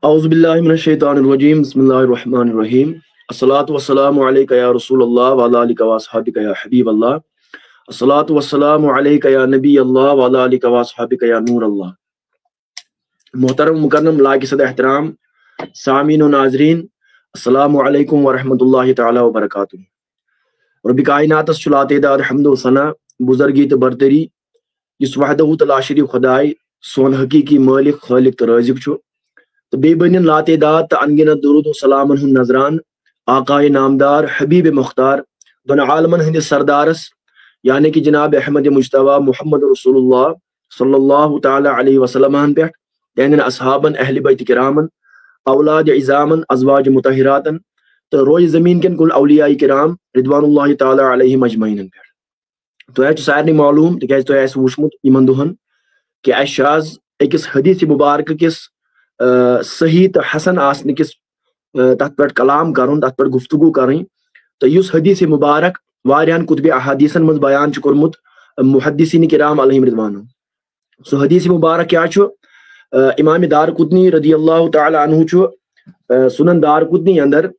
औज़ुबिल्लाहि मिनश्शैतानिर्रजीम बिस्मिल्लाहिर्रहमानिर्रहीम अस्सलातु वस्सलामु अलैका या रसूलल्लाह व अला आलिका व अस्हाबिका या हबीबल्लाह अस्सलातु वस्सलामु अलैका या नबीयल्लाह व अला आलिका व अस्हाबिका या नूरल्लाह। मोहतरम मुकर्रम लाकिसद एहतराम सामीन व नाज़रीन, अस्सलामु अलैकुम व रहमतुल्लाहि तआला व बरकातुहू। रब्बी कायनातस छु लातेदाद हम्दो सना बुजुर्गी तो बरतरी इस वहदहु तला शरीफ खुदाई सोन हकीकी मालिक खालिक तो राज़िक छु तो बेबनिन लातेदाद तो अनगिनत दुरूद व सलामन हुन नजरान आकाए नामदार हबीब मुख्तार दोन आलमन हिंद सरदारस यानी कि जनाब अहमद मुज्तबा मुहम्मद रसूलुल्लाह सल्लल्लाहु तआला अलैहि वसल्लम पे तहन असहाबन अहले बैत किरामन औलाद इजामन अज़वाज मुतहिरातन तो रोय जमीन के कुल औलिया किराम रिदवानुल्लाहि तआला अलैहिम अजमईन पे तो सारे मालूम तिकाज तो वुचमुत यमन दुहन कि आज अकिस हदीस मुबारक किस सही तो हसन आसने किस तथ पे कलाम कर तथ पे गुफ्तगू करें तो युस हदीस मुबारक वारियान कुतुब अहादीसन मज बयान कोर्मुत मुहद्दिसीन किराम अलैहिम रिदवान। सो हदीस मुबारक क्या इमाम दारकुतनी रदियल्लाहु तआला अन्हु सुनन दारकुतनी अंदर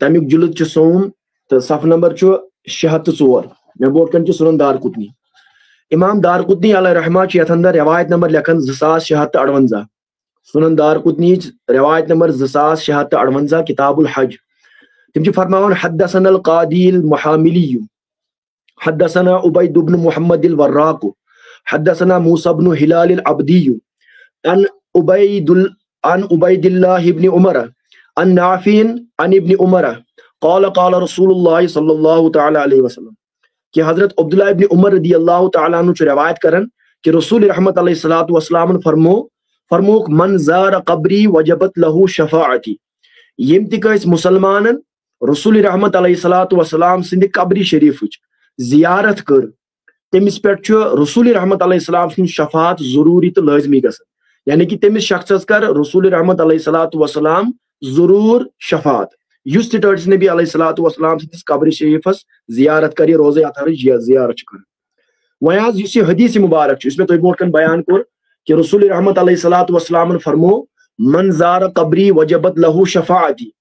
तमिक जुल्द सोम तो सफ नंबर 604 मे बोट कन सुनन दारकुतनी इमाम दारकुतनी अलैहि रहमा यथ अंदर रवायत नंबर लेखन 2658 सुनन दारकुतनी रवायत नंबर 2658 किताबुल हज तिम फरमान हद्दसनल कादील मुहामिली हद्दसना उबैद इब्न मुहम्मद अल वर्राक हद्दसना मूसा इब्न हिलाल अल अब्दी अन उबैदिल्लाह इब्न उमर अन नाफिन अन इब्न उमर क़ाल क़ाल रसूलुल्लाह सल्लल्लाहु तआला अलैहि वसल्लम कि हजरत अब्दुल्लाह इब्न उमर रदियल्लाहु तआला अन्हु रवायत करन कि रसूल रहमत अलैहि सलातु वस्सलाम फरमोक मन ज़ार क़ब्री वजबत लहू शफ़ाअती यम तिकस मुसलमानन रसूल रहमत अलैहि सलातु वस्सलाम सिंध कब्री शरीफ जियारत कर तमिस पे रसूल रहमत अलैहि सलाम सिंध शफात जरूरी तो लाजमी गसन यानी कि तमिस शख्स कर रसूल रहमत अलैहि सलातु वस्सलाम जरूर शफात युस तर्स नबी अलैहि सलातु वस्सलाम सिंध कब्री शरीफस जियारत कर रोज़े अतहर जियारत कर वह युस हदीस मुबारक इसमें तो बोट बयान कोर कि रसूल रहमत अलैहि सलातु वस्सलाम फरमो मन ज़ार क़ब्री वजबत लहू शफ़ाअती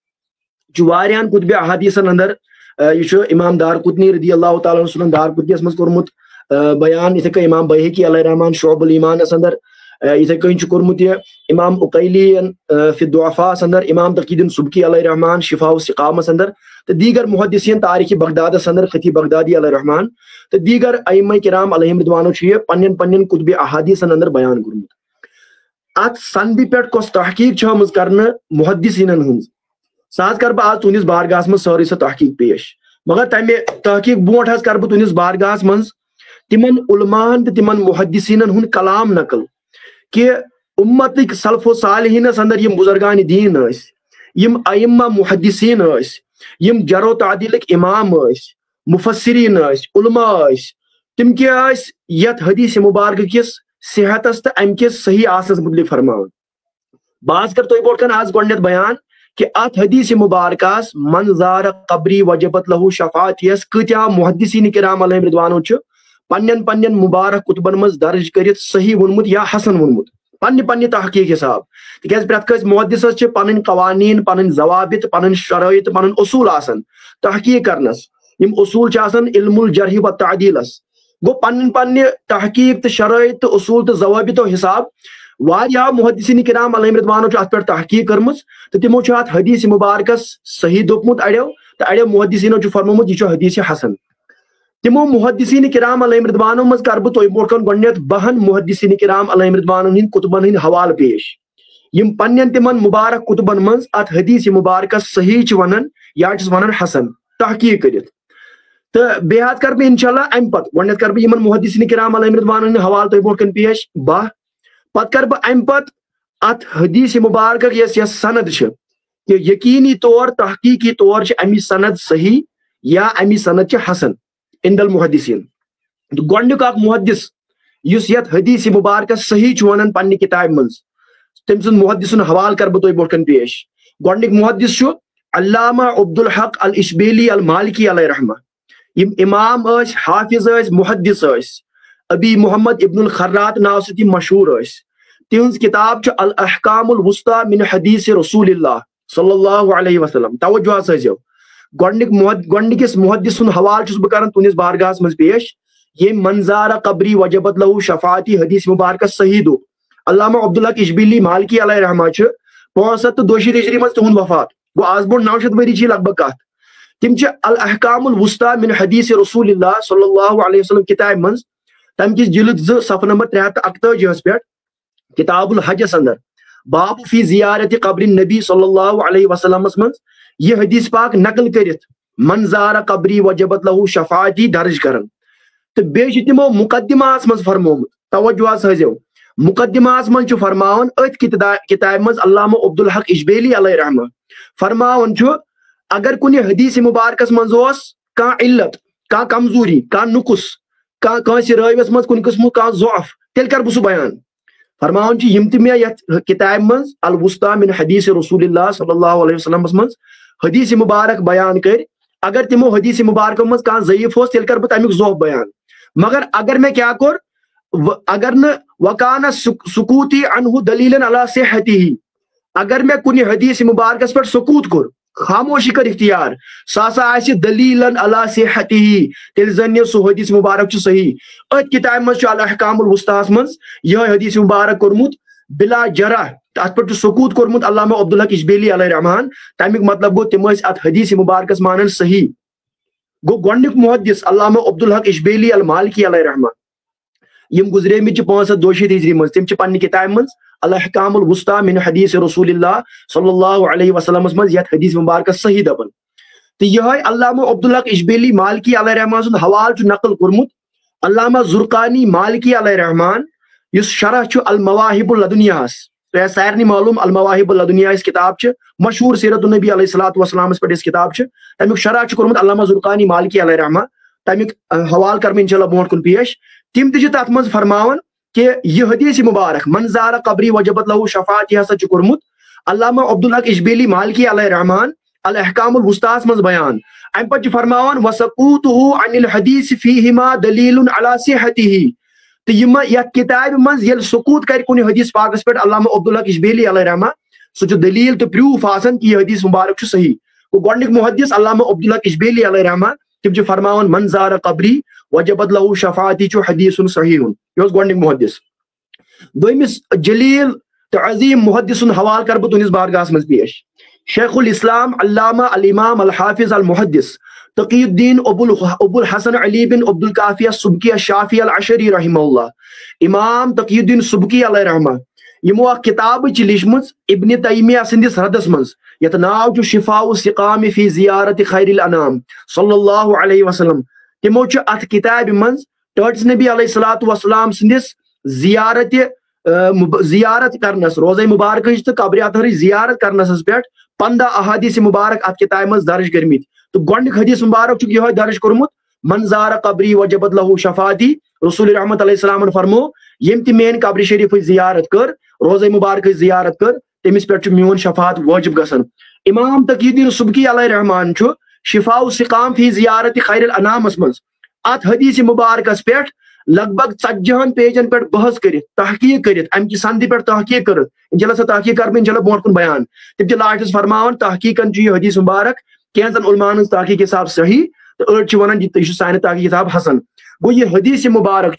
वारियान कुतुब अहादीसन अंदर यह इमाम दारकुतनी रदियल्लाहु तआला अन्हु सुनन दारकुतनी मज कोर्मुत बयान इथे इमाम बैहकी अलैहि रहमान शुअबुल ईमान अंदर इथे कोर्मुत इमाम उकैली फी दुअफा अंदर इमाम तकीदुन सुबकी अलैहि रहमान शिफाउ सिकाम अंदर तो दीगर मुहद्दिसीन तारीख बगदाद अंदर खतीब बगदादी अलैहि रहमान तो दीगर अइम्मा किराम अलैहिम रिदवान पन्न पन्न कुतुब अहादीसन अंदर बयान कोर्मुत अत संधि पे कस तहकीक कर मुहद्दिसीनन हुंज सह कर आज तुंदिस बारगाह मज सारी सह तहकीक पेश मगर तमे तहकीक बोट कर बह तुंदिस बारगाह मज तिमन उलमान तो तिमन मुहद्दिसीनन हुंद कलाम नकल कि उम्मत सल्फो सालिहीनस अंदर यम बुजुर्गान दीन यम अइम्मा मुहद्दिसीन यम जरो तादीलक इमाम मुफस्सिरीन उलमा तिम क्या यथ हदीस मुबारक किस सेहतस तो अम किस सही आसस मुतलिक फरमान बाज कर तो बोट आज गोडनेथ बयान कि अत हदीस मुबारकास मन ज़ार क़ब्री वजबत लहू शफ़ाअती कत्या मुहद्दिसीन किराम अलैहिम रिदवान पन्न पन्न मुबारक कुतुबन मज दर्ज कर सही वोनमुत या हसन वोनमुत पन्ने पन्ने तहकीक हिसाब तिकाज प्रेत कस मुहद्दिसस पन्न कवानीन पन्न ज़वाबित पन्न शराइत पन्न उसूल आसन तहकीक करनस यम उसूल आसन इल्मुल जर्ह व तादीलस गो पन्न पन्ने तहकीक तो शराइत तो उसूल तो ज़वाबित हिसाब वारिया मुहद्दिसीन किराम अलैहिम रिदवान अत पे तहकीक करमज तो तिमो अत हदीस मुबारकस सही दोपमुत अड़ो तो अड़ो मुहद्दिसीनो फरमोमुत यह हदीस हसन तिमो मुहद्दिसीन किराम अलैहिम रिदवान मज कर बह तुह बोट गोडनेथ 12 मुहद्दिसीन किराम अलैहिम रिदवान हिंद कुतुबन हिंद हवाल पेश यम पन्न तिमन मुबारक कुतुबन मज अत हदीस मुबारकस सही वनान या वनान हसन तहकीक कर तो बेह कर बह इंशाअल्लाह अम पत गोडनेथ कर बह मुहद्दिसीन किराम अलैहिम रिदवान हिंद हवाल तुह बोट पेश 12 पत कर बह अम पत अत हदीस मुबारक यस सनद कि यकीनी तौर तहकीकी तौर अमि सनद सही या अमि सनद हसन इंदल मुहद्दिसीन तो गोडनुक मुहद्दिस युस यत हदीस मुबारक सही वनान पन्ने किताब मज तम सुन मुहद्दिसन हवाल कर बह तुह बोट पेश गोडनुक मुहद्दिस अल्लामा अब्दुल हक अल इशबीली अल मालिकी अलैहि रहमा यम इमाम हाफिज मुहद्दिस अबी मोहम्मद इब्नुल खर्रात नाव सती मशहूर तिहंज किताब च अल अहकामुल वुस्ता मिन हदीस रसूलिल्लाह सल्लल्लाहु अलैहि वसल्लम। तवज्जो हजो गोडनिकिस मुहद्दिस सुन हवाल छुस बह करन तुनिस बारगाहस मज पेश। ये मंजारा कब्री वजबत लहू शफाती हदीस मुबारक सही दो। अल्लामा अब्दुल हक इशबिली मालिकी अलैहि रहमा च 542 हिजरी मज तुहुंद वफात गो आज बोन 900 वरी ची लगभग कत। तिम च अल अहकामुल वुस्ता मिन हदीस रसूलिल्लाह सल्लल्लाहु अलैहि वसल्लम किताब मज तम किस जिल्द 2 सफ़ा नंबर 341 पे किताबुल हज अंदर बाब फी जियारत कब्र नबी सल्लल्लाहु अलैहि वसल्लम मज ये हदीस पाक नकल करित मंजारा कब्री वजबत लहू शफाती दर्ज करन। तो बेश तिमो मुकद्दिमास मज फरमोमुत तवज्जो हजो मुकद्दिमास मज फरमावन अथ किताब मज अल्लामा अब्दुल हक इशबिली अलैहि रहमा फरमावन छु अगर कुन हदीस मुबारकस मज ओस का इल्लत का कमजोरी का नुकुस का राविस मज कुन किस्म का ज़ौफ तेल कर बह बयान। फरमावन छु यम मे यथ किताब मज अल वुस्ता मिन हदीस रसूलिल्लाह सल्लल्लाहु अलैहि वसल्लम मज हदीस मुबारक बयान कर अगर तिमो हदीस मुबारक मज का ज़ईफ हो तेल कर बह तमिक ज़ौफ बयान। मगर अगर मैं क्या कर अगर न वकाना सुकूती अनहु दलीलन अला सेहतिही अगर मैं कुन हदीस मुबारकस पर सुकूत कर खामोशी कर इख्तियार सासा दलीलन अला सेहतिही तेल जन सो हदीस मुबारक छु सही। अत किताब मज अल अहकामुल वुस्तास मज यह हदीस मुबारक कोरमुत बिला जरा अत पर सुकूत कोरमुत अल्लामा अब्दुल हक इशबिली अलैहि रहमान। तमिक मतलब गो तिम अत हदीस मुबारकस मानन सही गो गोडनिक मुहद्दिस अल्लामा अब्दुल हक इशबिली अल मालिकी अलैहि रहमान यम गुजरे मिच 542 हिजरी मज तिम च पन्नि किताब मज अल अहकामुल वुस्ता मिन हदीस रसूलिल्लाह सल्लल्लाहु अलैहि वसल्लम मज यत हदीस मुबारक सही दबन। तो यह अल्लामा अब्दुल हक इशबिली मालिकी अलैहि रहमान सुन हवाल च नकल कुरमुत अल्लामा जुरकानी मालिकी अलैहि रहमान युस शरह च अल मवाहिबुल लदुनियास तो सारनी मालूम अल मवाहिबुल लदुनिया इस किताब च मशहूर सीरत नबी अलैहि सलातु वसलाम पे इस किताब च तमिक शरह च कुरमुत अल्लामा जुरकानी मालिकी अलैहि रहमान। तमिक हवाल कर इंशाल्लाह बोट कुन पेश। तिम तथ मज फरमावन कि यह हदीस मुबारक मंजारा कब्री वजबत लहू शफात यह हसा कुरमुत अल्लामा अब्दुल हक इशबिली मालिकी अलैहि रहमान अल अहकामुल वुस्तास मज बयान। अम पे फरमावन वसकूतुहु अनिल हदीस फीहिमा दलीलुन अला सेहतिही। तो यह किताब मज ये सुकूत कर कुन हदीस पाकस पे अल्लामा अब्दुल हक इशबिली अलैहि रहमान सो दलील तो प्रूफ आसन कि यह हदीस मुबारक छु सही। गोडनिक मुहद्दिस अल्लामा अब्दुल हक इशबिली अलैहि रहमान तिम फरमावन मंजारा कब्री वजबत लहू शफाती छु हदीसुन सहीहुन यो गोडनिक मुहद्दिस। दोमिस जलील तो अजीम मुहद्दिस हवाल कर बह तुनिस बारगाहस मज पेश। शेखुल इस्लाम अल्लामा अल इमाम अल हाफिज अल मुहद्दिस तकीयुद्दीन अबुल हसन अली बिन अब्दुल काफिया सुबकी शाफी अल अशरी रहमहुल्लाह इमाम तकीयुद्दीन सुबकी अलैहि रहमा यमो किताब लिखमज इब्न तैमिया सिंदिस रदस मज यत नाव शिफाउ सिकाम फी जियारत खैरिल अनाम सल्लल्लाहु अलैहि वसल्लम। तिमो अत किताब मज टर्ट्स नबी अलैहि सलातु वसलाम सिंदिस जियारत करनस रोज़े मुबारक तो कब्र अतहर जियारत करनस पे 15 अहादीस मुबारक अत किताब मज दर्ज करमित। तो गोडनिक हदीस मुबारक यह दर्ज कोरमुत मंजारा कब्री वजबत लहू शफाती रसूल रहमत अलैहि सलाम फरमो यम ति मेन कब्र शरीफ जियारत कर रोज़े मुबारक जियारत कर तमिस पे मोन शफात वाजिब गसन। इमाम तकीयुद्दीन सुबकी अलैहि रहमान शिफाउ सिकाम फी जियारत खैरिल अनाम मज अत हदीस मुबारकस पे लगभग 40 पेजन पे बहस कर तहकीक कर अम कि संधि पे तहकीक कर इंशाल्लाह तहकीक कर इंशाल्लाह बोट कुन बयान। तिम लास्टस फरमावन तहकीकन यह हदीस मुबारक कैंसन उलमान तहकीक हिसाब सही तो अड़ वन यह सान तहकीक हिसाब हसन। गो यह हदीस मुबारक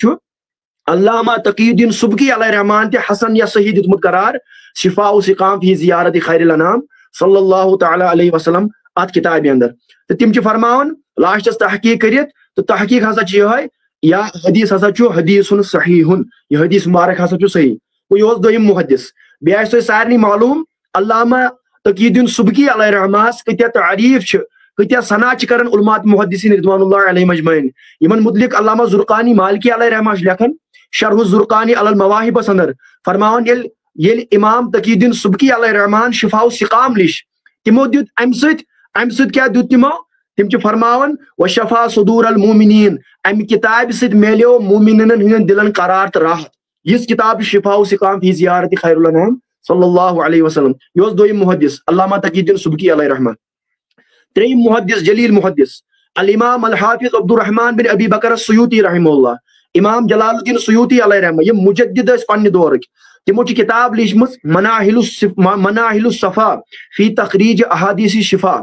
अल्लामा तकीयुद्दीन सुबकी अलैहि रहमान ते हसन या सही दितमुत करार शिफाउ सिकाम फी जियारत खैरिल अनाम सल्लल्लाहु तआला अलैहि वसल्लम अत किताब अंदर। तो तिम फरमावन लास्टस तहकीक कर तो तहकीक हसा यह या हदीस हसा हदीसुन सहीहुन यह हदीस मुबारक हसा सही। यह दोयम मुहद्दिस बे सारनी मालूम अल्लामा तकीयुद्दीन सुबकी अलैहि रहमास कत्या तारीफ कत्या सना कर उलमात मुहद्दिसीन रिदवानुल्लाह अलैहिम अजमईन यमन मुतलिक अल्लामा जुरकानी मालिकी अलैहि रहमास लेखन शरह जुरकानी अलल मवाहिब अंदर फरमावन ये इमाम तकीयुद्दीन सुबकी अलैहि रहमान शिफाउ सिकाम लिश तिमो दुत अम क्या दुत तिम फरमावन व शफा सुदूर अल मोमिनीन अम किताब से मेलो मोमिनन हंदन दिलन करार तो राहत। इस किताब शिफाउ सिकाम फी जियारत खैरुल अनाम सल्लल्लाहु अलैहि वसल्लम यो दोयम मुहद्दिस अल्लामा तकीयुद्दीन सुबकी अलैहि रहमान। त्रेयम मुहद्दिस जलील मुहद्दिस अल इमाम अल हाफिज अब्दुर रहमान बिन अबी बकर सुयूती रहमहुल्लाह इमाम जलालुद्दीन सुयूती अलैहि रहमा ये मुजद्दिद पन्ने दौर तिमो किताब लिखमस मनाहिलुस सफा फी तखरीज अहादीस शिफा।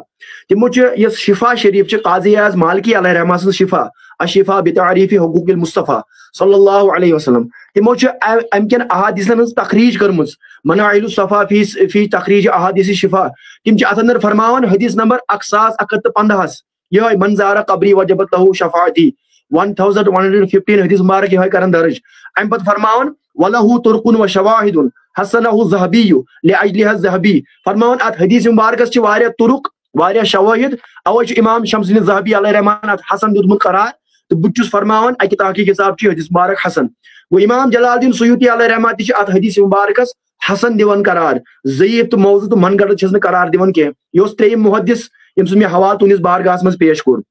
तिमो शिफा शरीफ काजी आज़ मालिकी अलैहि रहमा सं शिफा अशिफा बितारीफ हुकूकिल मुस्तफा सल्लल्लाहु अलैहि वसल्लम। तिमो अमकन अहादीसन हज तखरीज करम मनाहिलुस सफा फी तखरीज अहादीस शिफा। तिम अत अंदर फरमावन हदीस नंबर 1115 यह मंजारा कब्री वजबत लहू शफाअती 1115 हदीस मुबारक यह करन दर्ज। अम पत फरमावन वलहु तुरकुन व शवाहिदुन हसनहु ज़हबी लिअजलिहा ज़हबी। फरमावन अत हदीस मुबारकस छ वारिया तुरुक वारिया शवाहिद अवै छ इमाम शम्सुद्दीन ज़हबी अलैहि रहमान अत हसन दुदमुत करार। तो बुचुस फरमावन अकि तहकीक हिसाब छ हदीस मुबारक हसन। वो इमाम जलालुद्दीन सुयूती अलैहि रहमान ति अत हदीस मुबारकस हसन दिवन करार। ज़ईफ तो मौजू तो मनगढ़ छस न करार दिवन के। यो त्रेयम मुहद्दिस यम सुन मे हवाल तुनिस बारगाहस मज पेश कोर।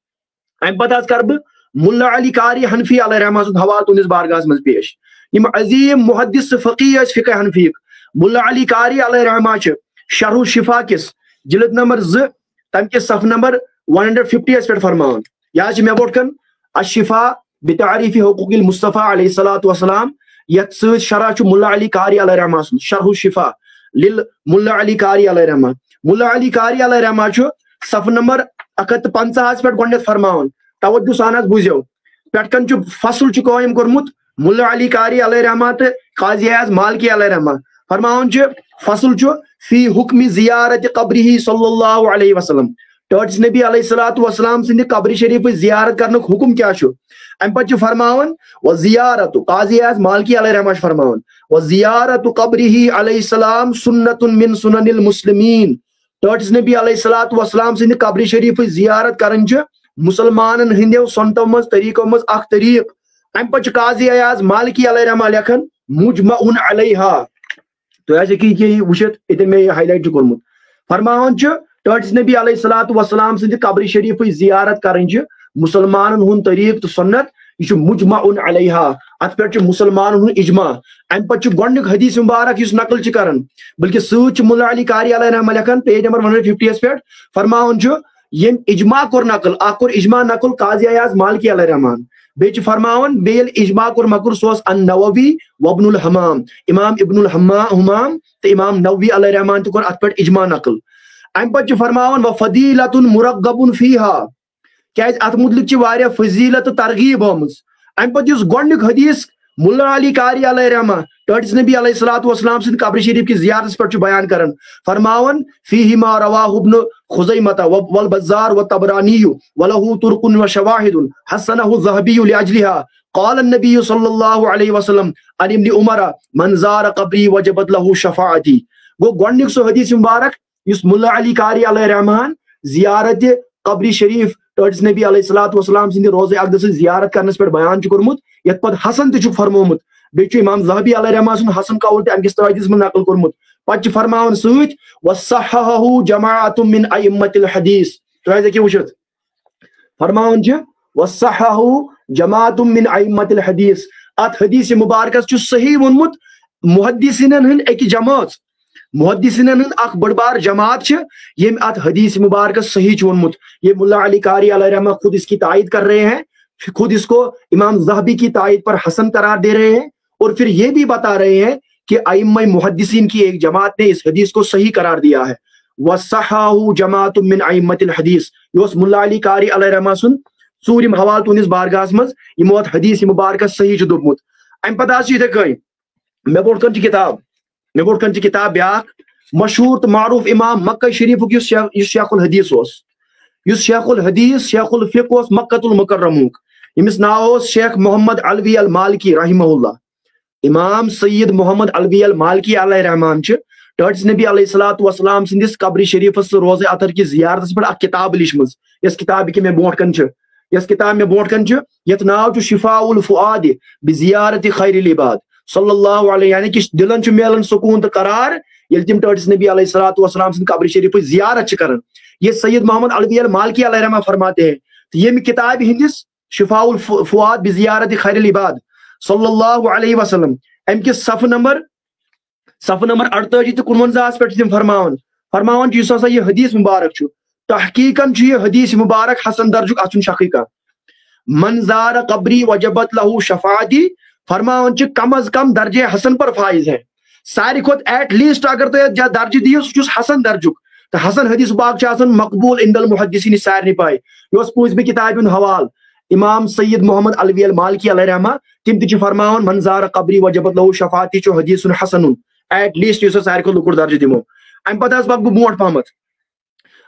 अम पत आज कर ब मुल्ला अली कारी हनफी अलैहि रहमान सुन हवाल तुनिस बारगाहस मज पेश। यम अजीम मुहद्दिस फ़क़ीह फ़िक़ह हनफी मुल्ला अली कारी अलैहि रहमान छ शरह शिफा किस जिल्द नंबर 2 तम के सफ नंबर 150 पे फरमान या मे बोटकन अशिफा बितारीफ हुकूकिल मुस्तफा अलैहि सलातु वसलाम यत स शरह मुल्ला अली कारी अलैहि रहमान सुन शरह शिफा लिल मुल्ला अली कारी अलैहि रहमान। मुल्ला अली कारी अलैहि रहमान छ सफ नंबर 150 पे गोंडत फरमान तवज्जो सानस बुझो पेटकन छ फसल छ कायम करमुत मुल्ला अली कारी अलैहि रहमान ते काजी आज़ मालिकी अलैहि रहमान। फरमान छ फसल छ फी हुक्म ज़ियारत कब्रिही सल्लल्लाहु अलैहि वसल्लम। टर्च नबी अलैहि सलातु वसलाम सिंध कब्र शरीफ ज़ियारत करनक हुक्म क्या छ। अम पत फरमावन व ज़ियारत काजी आज़ मालिकी अलैहि रहमान फरमावन व ज़ियारत कब्रिही अलैहि सलाम सुन्नतुन मिन सुननिल मुस्लिमीन। टर्च नबी अलैहि सलातु वसलाम सिंध कब्र शरीफ ज़ियारत करन छ मुसलमानन हिंदो सन्तो मज तरीको मज अख तरीक। अम पत काजी आज़ मालिकी अलैहि रहमान लेखन मुजमउन अलैहा। तो ऐसे कि वुशत इतन में हाईलाइट कोर्मुत फरमावन छ टर्च नबी अलैहि सलातु वसलाम सिंध कब्र शरीफ ज़ियारत करन छ मुसलमानन हुन तरीक तो सुन्नत यह मुजमउन अलैहा अत पे मुसलमान हुन इजमा। अम पत गोडनिक हदीस मुबारक इस नकल छ करन बल्कि सूच मुल्ला अली कारी अलैहि रहमान लेखन पेज नंबर 150 पे फरमावन छ यम इजमा कोर नकल आकोर इजमा नकल काजी आज़ मालिकी अलैहि रहमान। बेच फरमावन बेल इजमा कोर मकुर सोस अन नववी व इब्नुल हमाम इमाम इब्नुल हमाम ते इमाम नववी अलैहि रहमान तो कोर अत पे इजमा नकल। अम पत फरमावन व फदीलतुन मुरग्गबुन फीहा क्या अत मुतलिक छ वारिया फजीलत तरगीब आमज। अम पत गोडनिक हदीस मुल्ला अली कारी अलैहि रहमान टर्च नबी अलैहि सलातु वसलाम सिंध कब्र शरीफ की ज़ियारत पर बयान करन फरमावन फीही मा रवाहु इब्न खुज़ैमता वल बज़्ज़ार व तबरानी व लहू तुरकुन व शवाहिदुन हसनहु ज़हबी लिअजलिहा क़ाल अन्नबी सल्लल्लाहु अलैहि वसल्लम अन इब्न उमर मन ज़ार कब्री वजबत लहू शफाअती। गो गोडनिक सो हदीस मुबारक इस मुल्ला अली कारी अलैहि रहमान ज़ियारत कब्र शरीफ टर्च नबी अलैहि सलातु वसलाम सिंध रोज़े अक़दस ज़ियारत करनस पे बयान छ कोरमुत यत पत हसन त फरमोमुत बे इमाम ज़हबी अलैहि रहमान सुन हसन कौल ते अमकिस तवाइदिस में नकल कोरमुत पत फरमावन सूत वसहहु जमाअतुम मिन अइम्मतिल हदीस। तो ऐसे कि वुशत फरमावन छ वसहहु जमाअतुम मिन अइम्मतिल हदीस अत हदीस मुबारकस छ सही वनमुत मुहद्दिसिनन हन एक जमात मुहद्दिसिनन हन अख बड़बार जमात छ यम अत हदीस मुबारकस सही छ वनमुत। ये मुल्ला अली कारी अलैहि रहमान खुद इसकी तायद कर रहे हैं खुद इसको इमाम ज़हबी की तायद पर हसन करार दे रहे हैं और फिर ये भी बता रहे हैं कि अइम्मा मुहद्दिसीन की एक जमात ने इस हदीस को सही करार दिया है। वसहहु जमाअतुम मिन अइम्मतिल हदीस योस मुल्ला अली कारी अलैहि रहमान सुन सूरिम हवाल तुनिस बारगाहस मज यमो हदीस मुबारक सही छ दोपमुत। अम पत आज इथे कई मे बोटकन किताब ब्याक मशहूर तो मारूफ इमाम मक्का शरीफ शेखुल हदीस शेखुल हदीस शेखुल फिक़्ह मक्कतुल मुकर्रमुक यमिस नाव शेख मोहम्मद अलवी अल मालिकी रहमहुल्लाह। इमाम सैयद मोहम्मद अलवी अल मालिकी अलैहि रहमान छ टर्च नबी अलैहि सलातु वसलाम सिंदिस कब्र शरीफस रोज़े अतर की ज़ियारतस पे किताब लिखमज यस किताब के मे बोटकन छ यस किताब मे बोटकन छ यत नाव छ शिफाउल फुआद बिज़ियारत खैरिल इबाद सल्लल्लाहु अलैहि यानी कि दिलन छ मेलन सुकून त करार यल तिम टर्च नबी अलैहि सलातु वसलाम सिंद कब्र शरीफ ज़ियारत छ करन। ये सैयद मोहम्मद अलवी अल मालिकी अलैहि रहमान फरमाते हैं तो ये किताब हिंदिस शिफाउल फुआद बिज़ियारत खैरिल इबाद सल्लल्लाहु अलैहि वसल्लम अम के सफ नंबर 48 तो 49 पे तिम फरमावन जिस ये हदीस मुबारक छु तहकीकन छु ये हदीस मुबारक हसन दर्जुक अचुन शकीका मन ज़ार कब्री वजबत लहू शफाअती फरमावन छु कम अज कम दर्जे हसन पर फाइज है सारी खोत एट लीस्ट अगर तुम दर्ज दियो सह हसन दर्जुक तो हसन हदीस पाक मकबूल इंदल मुहद्दिसीन सारे पाए यह पूछ बह किताब हवाल इमाम सैयद मोहम्मद अलवी अल मालिकी अलैहि रहमा तिम ति फरमावन मंजार कब्री वजबत लहु शफाती हदीस हसन एट लीस्ट यह सारे को लुकुर दर्ज दिमो अम पत पक बह ब्रोट पहमत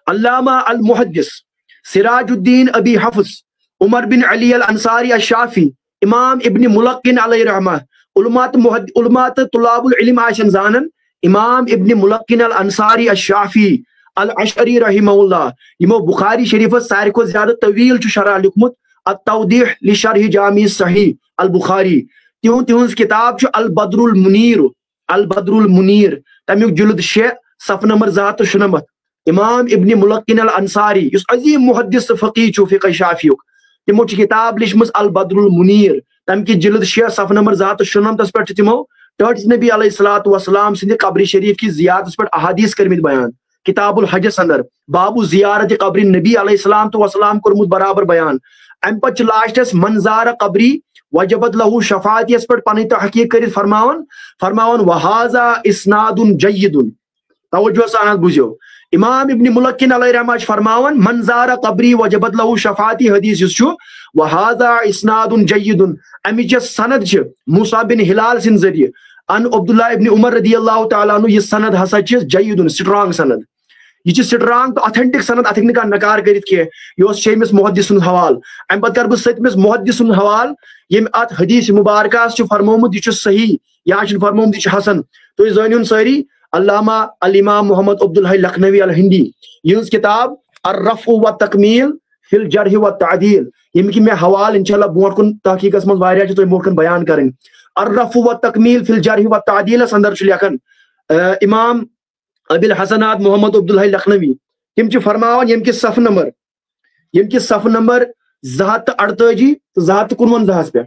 अल्लामा अल मुहद्दिस सिराजुद्दीन अबी हफ्स उमर बिन अली अल अंसारी अल शाफी इमाम इब्न मुलक्किन अलैहि रहमा उलमात तुलाबुल इल्म आशन जानन इमाम इब्न मुलक्किन अल अंसारी अल शाफी अल अशअरी रहिमहुल्लाह यमो बुखारी शरीफ सारे को ज्यादा तवील शरह लिखमुत अत-तौदीह लिशरह जामी सही अल बुखारी तिहुंज किताब अल बदरुल मुनीर तमिक जुल्द 6 सफ नंबर 296 इमाम इब्न मुलक्किन अल अंसारी अजीम मुहद्दिस फकीह फिक़ह शाफियुक तिमो किताब लिखमस अल बदरुल मुनीर तम की जिल्द 6 सफ नंबर 296 पे तिमो टर्च नबी अलैहिस्सलातु वस्सलाम सिंध कब्र शरीफ की जियारत पे अहादीस करमित बयान किताबुल हज अंदर बाबू जियारत कब्र नबी अलैहिस्सलातु वस्सलाम करमुत बराबर बयान अम पे लास्टस मंजार कब्री वजबत लहू शफातियस पे पन तहकीक कर फरमावन वहाजा इस्नादुन जय्यिदुन तवज्जो सान बुझो इमाम इब्न मुलक्किन अलैहि रहमा फरमावन मंजार कब्री वजबत लहू शफाती हदीस वहाजा इस्नादुन जय्यिदुन अमिच सनद मूसा बिन हिलाल सिन जरिए अन अब्दुल्लाह इब्न उमर रदियल्लाहु तआला अन्हु यह सनद हसा जय्यिदुन स्ट्रांग सनद यह स्ट्रांग तो ऑथेंटिक सनद अथ नकार कर यह मुहद्दिस हवाल अम पे कर बस मुहद्दिस हवाल यम अत हदीस मुबारक फरमोमुत यह सही या फरमोमुत यह हसन तो जानुन सारी अल्लामा अल इमाम मोहम्मद अब्दुल हई लखनवी अल हिंदी यह किताब अर्रफ़ व तकमील फिल जर्ह व तादील यम मे हवाल इंशाल्लाह ब्रोट कुन तहकीकस मज वारिया तो ब्रोट कुन बयान करें अर्रफ़ व तकमील फिल जर्ह व तादील अंदर लेखन इमाम अबिल हसनात मोहम्मद अब्दुल हई लखनवी तिम फरमावन यम किस सफ नंबर 248 तो 249 पे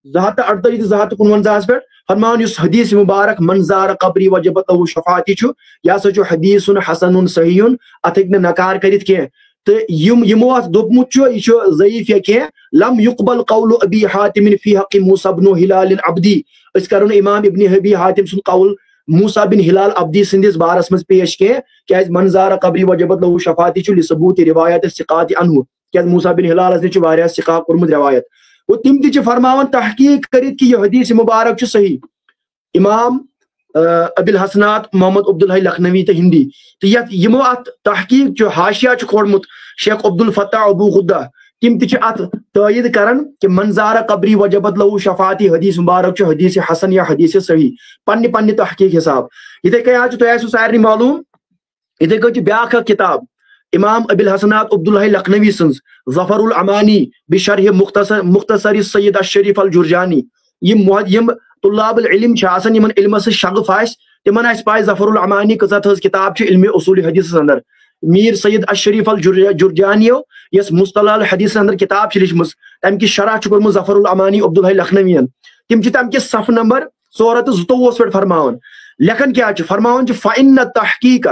248 तो 249 पे फरमान हदीस मुबारक मंजार कब्री वजबत लहू शफाती यह हदीस हसन सहीउन अथ नकार कर तो यमो अथ दोपमुत यह ज़ईफ या कह लम युकबल कौल अबी हातिम फी हक़ मूसा बिन हिलाल अब्दी अस करो इमाम इब्न अबी हातिम सुन कौल मूसा बिन हिलाल अब्दी सिंदिस बारस मज पेश कह मंजार कब्री वजबत लहू शफाती लिसबूत रिवायत सिक़ात अन्हु क्या मूसा बिन हिलाल वारिया सिक़ा कुरमुत रिवायत वो तिम ति फरमावन तहकीक करित कि यह हदीस मुबारक सही इमाम अबिल हसनात मोहम्मद अब्दुल हई लखनवी तो हिंदी तो यमो अत तहकीक हाशिया खोड़मुत शेख अब्दुल फत्ताह अबू खुदा तिम ति अत तयद करन कि मंजार कब्री वजबत लहू शफाती हदीस मुबारक हदीस हसन या हदीस सही पन्ने तहकीक हिसाब इथे कह तो सारे मालूम इथे कह ब्या किताब इमाम अबिल हसनात अब्दुल हई लखनवी सन्स ज़फरुल अमानी बिशरह मुख्तसर सैयद अशरीफ अल जुरजानी यम तुल्लाबुल इल्म आसन यमन इल्म से शगफ आस तिमन आस पाए ज़फरुल अमानी कज़ा थज किताब इल्म उसूल हदीस अंदर मीर सैयद अशरीफ अल जुरजानियो यस मुस्तलाह हदीस अंदर किताब लिखमस तम की शरह कर्मुत ज़फरुल अमानी अब्दुल हई लखनवीयन तिम तम के सफ नंबर 422 पे फरमावन लेखन क्या फरमावन फ़इन्न तहकीक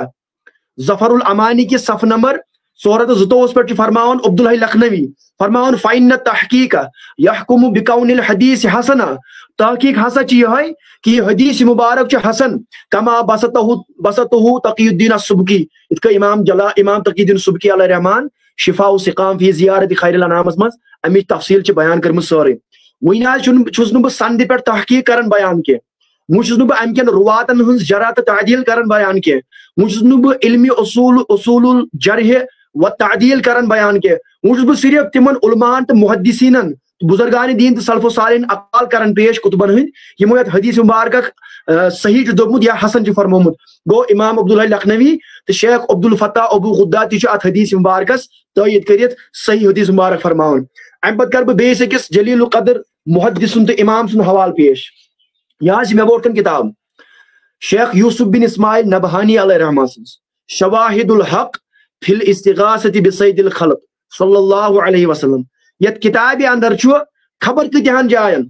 ज़फरुल अमानी के सफ नंबर 422 पे फरमावन अब्दुल हई लखनवी फरमावन फ़इन्न तहकीक यहकुमु बिकौनिल हदीस हसना तहकीक हसा यह कि हदीस मुबारक हसन कमा बसतहु तकीउद्दीन सुबकी इतका इमाम तकीउद्दीन सुबकी अलैहि रहमान शिफा सिकाम फी ज़ियारत खैरिल अनाम मज अमिच तफसील बयान करमुत सारे वन छुस बह संद पे तहकीक कर बयान के वुस बह अमकन रुवातन हज जरा तो तादील कर बयान के वुस बह इल्मी उसूल जरह व तादील कर बयान के वुस बह सिर्फ तिमन उलमान तो मुहद्दिसीनन बुजुर्गान दीन तो सल्फ़ो सालिन अक़वाल करन पेश कुतुबन हंद यमो हदीस मुबारक सही दोमुत या हसन फरमोमुत गो इमाम अब्दुल हई लखनवी तो शेख अब्दुल फत्ताह अबू खुदा अत हदीस मुबारकस तयद कर सही हदीस मुबारक फरमावन अम पे कर बेस अकिस जलील कदर मुहद्दिस तो इमाम सुन हवाल पेश यहाँ मे बोटन किताब शेख यूसुफ बिन इस्माइल नबहानी अलैहि रहमा शवाहिदुल हक फिल इस्तिगासति बिसैदिल खल्क सल्लल्लाहु अलैहि वसल्लम यत किताब अंदर खबर कतहन जायन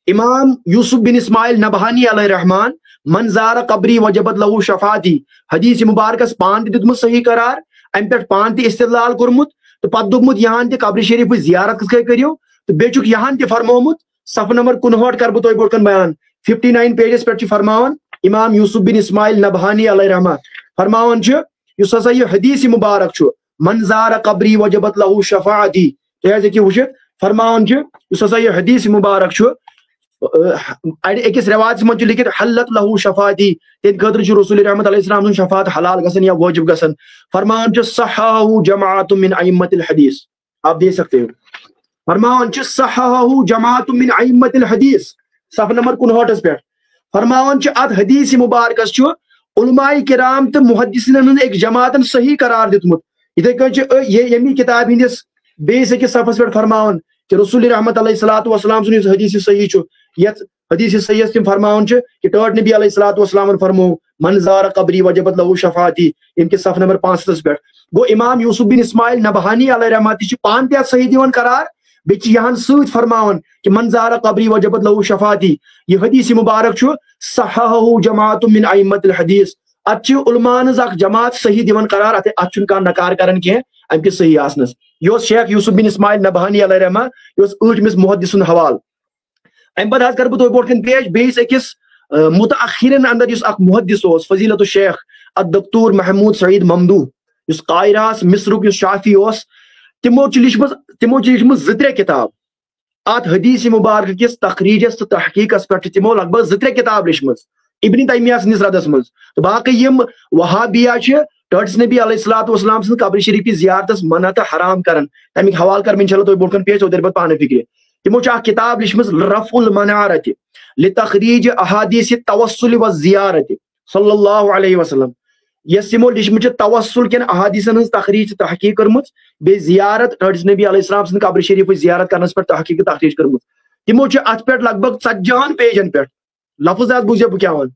इमाम यूसुफ बिन इस्माइल नबहानी अलैहि रहमान मंजार कब्री वजबत लहू शफाती हदीस मुबारकस पान दितमुत सही करार अम पे पान त इस्तिदलाल कोरमुत तो पत दोमुत यहाँ कब्र शरीफ जियारत करियो तो बेचुक यहाँ फरमोमुत सफ नंबर 59 कर बह बोटन बयान 59 पेजस पे फरमावन इमाम यूसुफ बिन इस्माइल नबहानी अलैहि रहमा फरमावन छ युस हसा ये हदीस मुबारक छ मन ज़ारा कब्री वजबत लहु शफाअती तो कि वुच फरमावन छ युस हसा ये हदीस मुबारक छ अकिस रिवायत मन लिखित हल्लत लहु शफाअती तेन खतर छ रसूल रहमत अलैहि सलाम सुन शफाअत हलाल गसन या वाजिब गसन फरमावन छ सहाहु जमाअत मिन अइम्मतिल हदीस आप देख सकते हो फरमावन छ सहाहु जमाअत मिन अइम्मतिल हदीस सफ नंबर 59 पे फरमावन छ अत हदीस मुबारकस छ उलमाए किराम तो मुहद्दिसिन एक जमातन सही करार दितमुत इथे कन ये यमी किताब हिंदिस बेस के सफस पे फरमावन कि रसूल रहमत अलैहि सलातु वसलाम सुन हदीस सही छ यत हदीस सही तिम फरमावन छ कि टर्ट नबी अलैहि सलातु वसलाम फरमो मन ज़ारा कब्री वजबत लहु शफाअती इनके सफ नंबर 5 पे गो इमाम यूसुफ बिन इस्माइल नबहानी अलैहि रहमत छ पान पे सही दिवन करार बेच यहां सूत फरमावन कि मन ज़ारा कब्री वजबत लहु शफाअती ये हदीस मुबारक छ सहाहु जमाअत मिन अइम्मतिल हदीस अच्छ उलमान अख जमात सही दिवन करार अत अच्छुन का नकार करन के अमक सही आसनस यो शेख यूसुफ बिन इस्माइल नबहानी अलैहि रहमा यो उठमिस मुहद्दिसुन हवाल अम बाद कर बो बोटकन पेश बेस अकिस मुतअखिरन अंदर युस अख मुहद्दिस ओस फजीलतु शेख अद-दक्तूर महमूद सईद ममदूह युस कायरास मिस्रुक युस शाफी ओस तिमो लिखमज 2-3 किताब आत हदीस मुबारक किस तखरीजस तो तहकीकस पे तिमो लगभग 2-3 किताब लिखमज इब्न तैमिया सनिस रदस मज तो बाकी यम वहाबिया टर्ट्स नबी अलैहिस्सलातु वस्सलाम सन कब्र शरीफ की जियारतस मना तो हराम करन तमिक हवाल कर इंशाल्लाह तो बोटकन पेश ओदर बत पाने फिक्र तिमो किताब लिखमज रफुल मनारत लितखरीज अहादीस तवस्सुल व जियारत सल्लल्लाहु अलैहि वसल्लम यस तिमो लिखमज तवस्सुल केन अहादीसन हंस तखरीज तहकीक करमुज बे जियारत टर्ट्स नबी अलैहिस्सलाम सन कब्र शरीफ जियारत करनस पर तहकीक तखरीज करमुज तिमो अत पे लगभग 50 पेजन पे लफ्ज बुझे बह क्या वन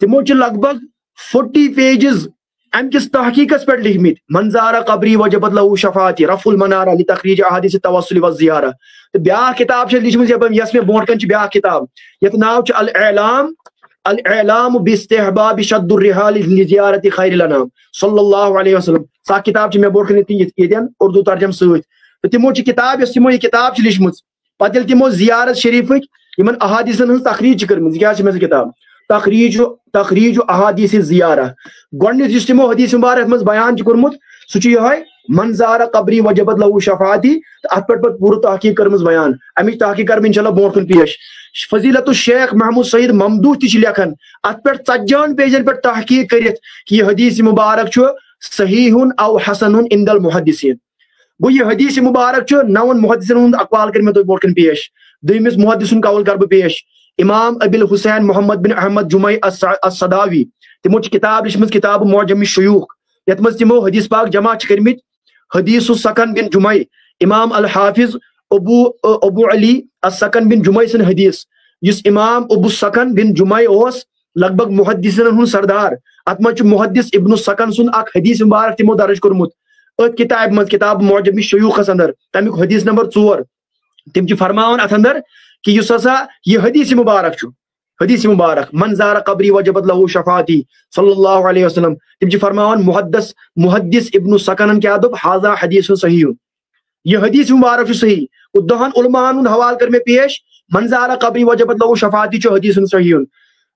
तिमो लगभग 40 पेजेस अमकिस तहकीकस पे लिखमित मन ज़ारा कब्री वजबत लहु शफाअती रफुल मनारा लितखरीज अहादीस तवस्सुल व ज़ियारा तो ब्या किताब छ लिखमित यस में बोटकन छ ब्या किताब यत नाव छ अल इलाम बिस्तिहबाब शद्दुर रिहाल लिजियारत खैरिल अनाम सल्लल्लाहु अलैहि वसल्लम सा किताब छ में बोटकन यतन उर्दू तर्जम सहित तो तिमो छ किताब यस तिमो ये किताब छ लिखमित पतल तिमो जियारत शरीफ यमन अहादीसन हंस तखरीज करमित क्या छ में किताब तखरीज अहादीस ज़ियारा गोडनिक यस तिमो हदीस मुबारक मज बयान छ करमुत सु छ यहै मन ज़ारा कब्री वजबत लहु शफाअती अत पे पूरा तहकीक करमज बयान अमिक तहकीक कर इंशाल्लाह बोटकन पेश फजीलतु शेख महमूद सईद ममदूह ति लेखन अत पे 50 पेजन पे तहकीक करित कि यह हदीस मुबारक छ सहीहुन औ हसनुन इंदल मुहद्दिसिन गो ये हदीस मुबारक छ 9 मुहद्दिसिन हुंद अक़वाल कर में तो बोटकन पेश दुइमिस मुहद्दिसुन कौल कर पेश इमाम अबिल हुसैन मोहम्मद बिन अहमद जुमई अस-सदावी तिमो किताब लिखमज किताब मुअज्जम शुयूख यत मज तिमो हदीस पाक जमा करमित हदीस सकन बिन जुमई इमाम अल हाफिज अबू अली अस-सकन बिन जुमई सन हदीस युस इमाम अबू सकन बिन जुमई ओस लगभग मुहद्दिसन हुन सरदार अत मज मुहद्दिस इब्न सकन सुन अख हदीस मुबारक तिमो दर्ज करमुत अत किताब मज किताब मुअज्जम शुयूख अंदर तमिक हदीस नंबर 4 तिम छ फरमावन अत अंदर कि युस हसा ये हदीस मुबारक छु हदीस मुबारक मन ज़ारा कब्री वजबत लहु शफाअती सल्लल्लाहु अलैहि वसल्लम तिम छ फरमावन मुहद्दिस इब्न सकन क्या दब हाजा हदीस सही ये हदीस मुबारक छु सही उदहन उलमान हवाल कर में पेश मन ज़ारा कब्री वजबत लहु शफाअती छु हदीस सही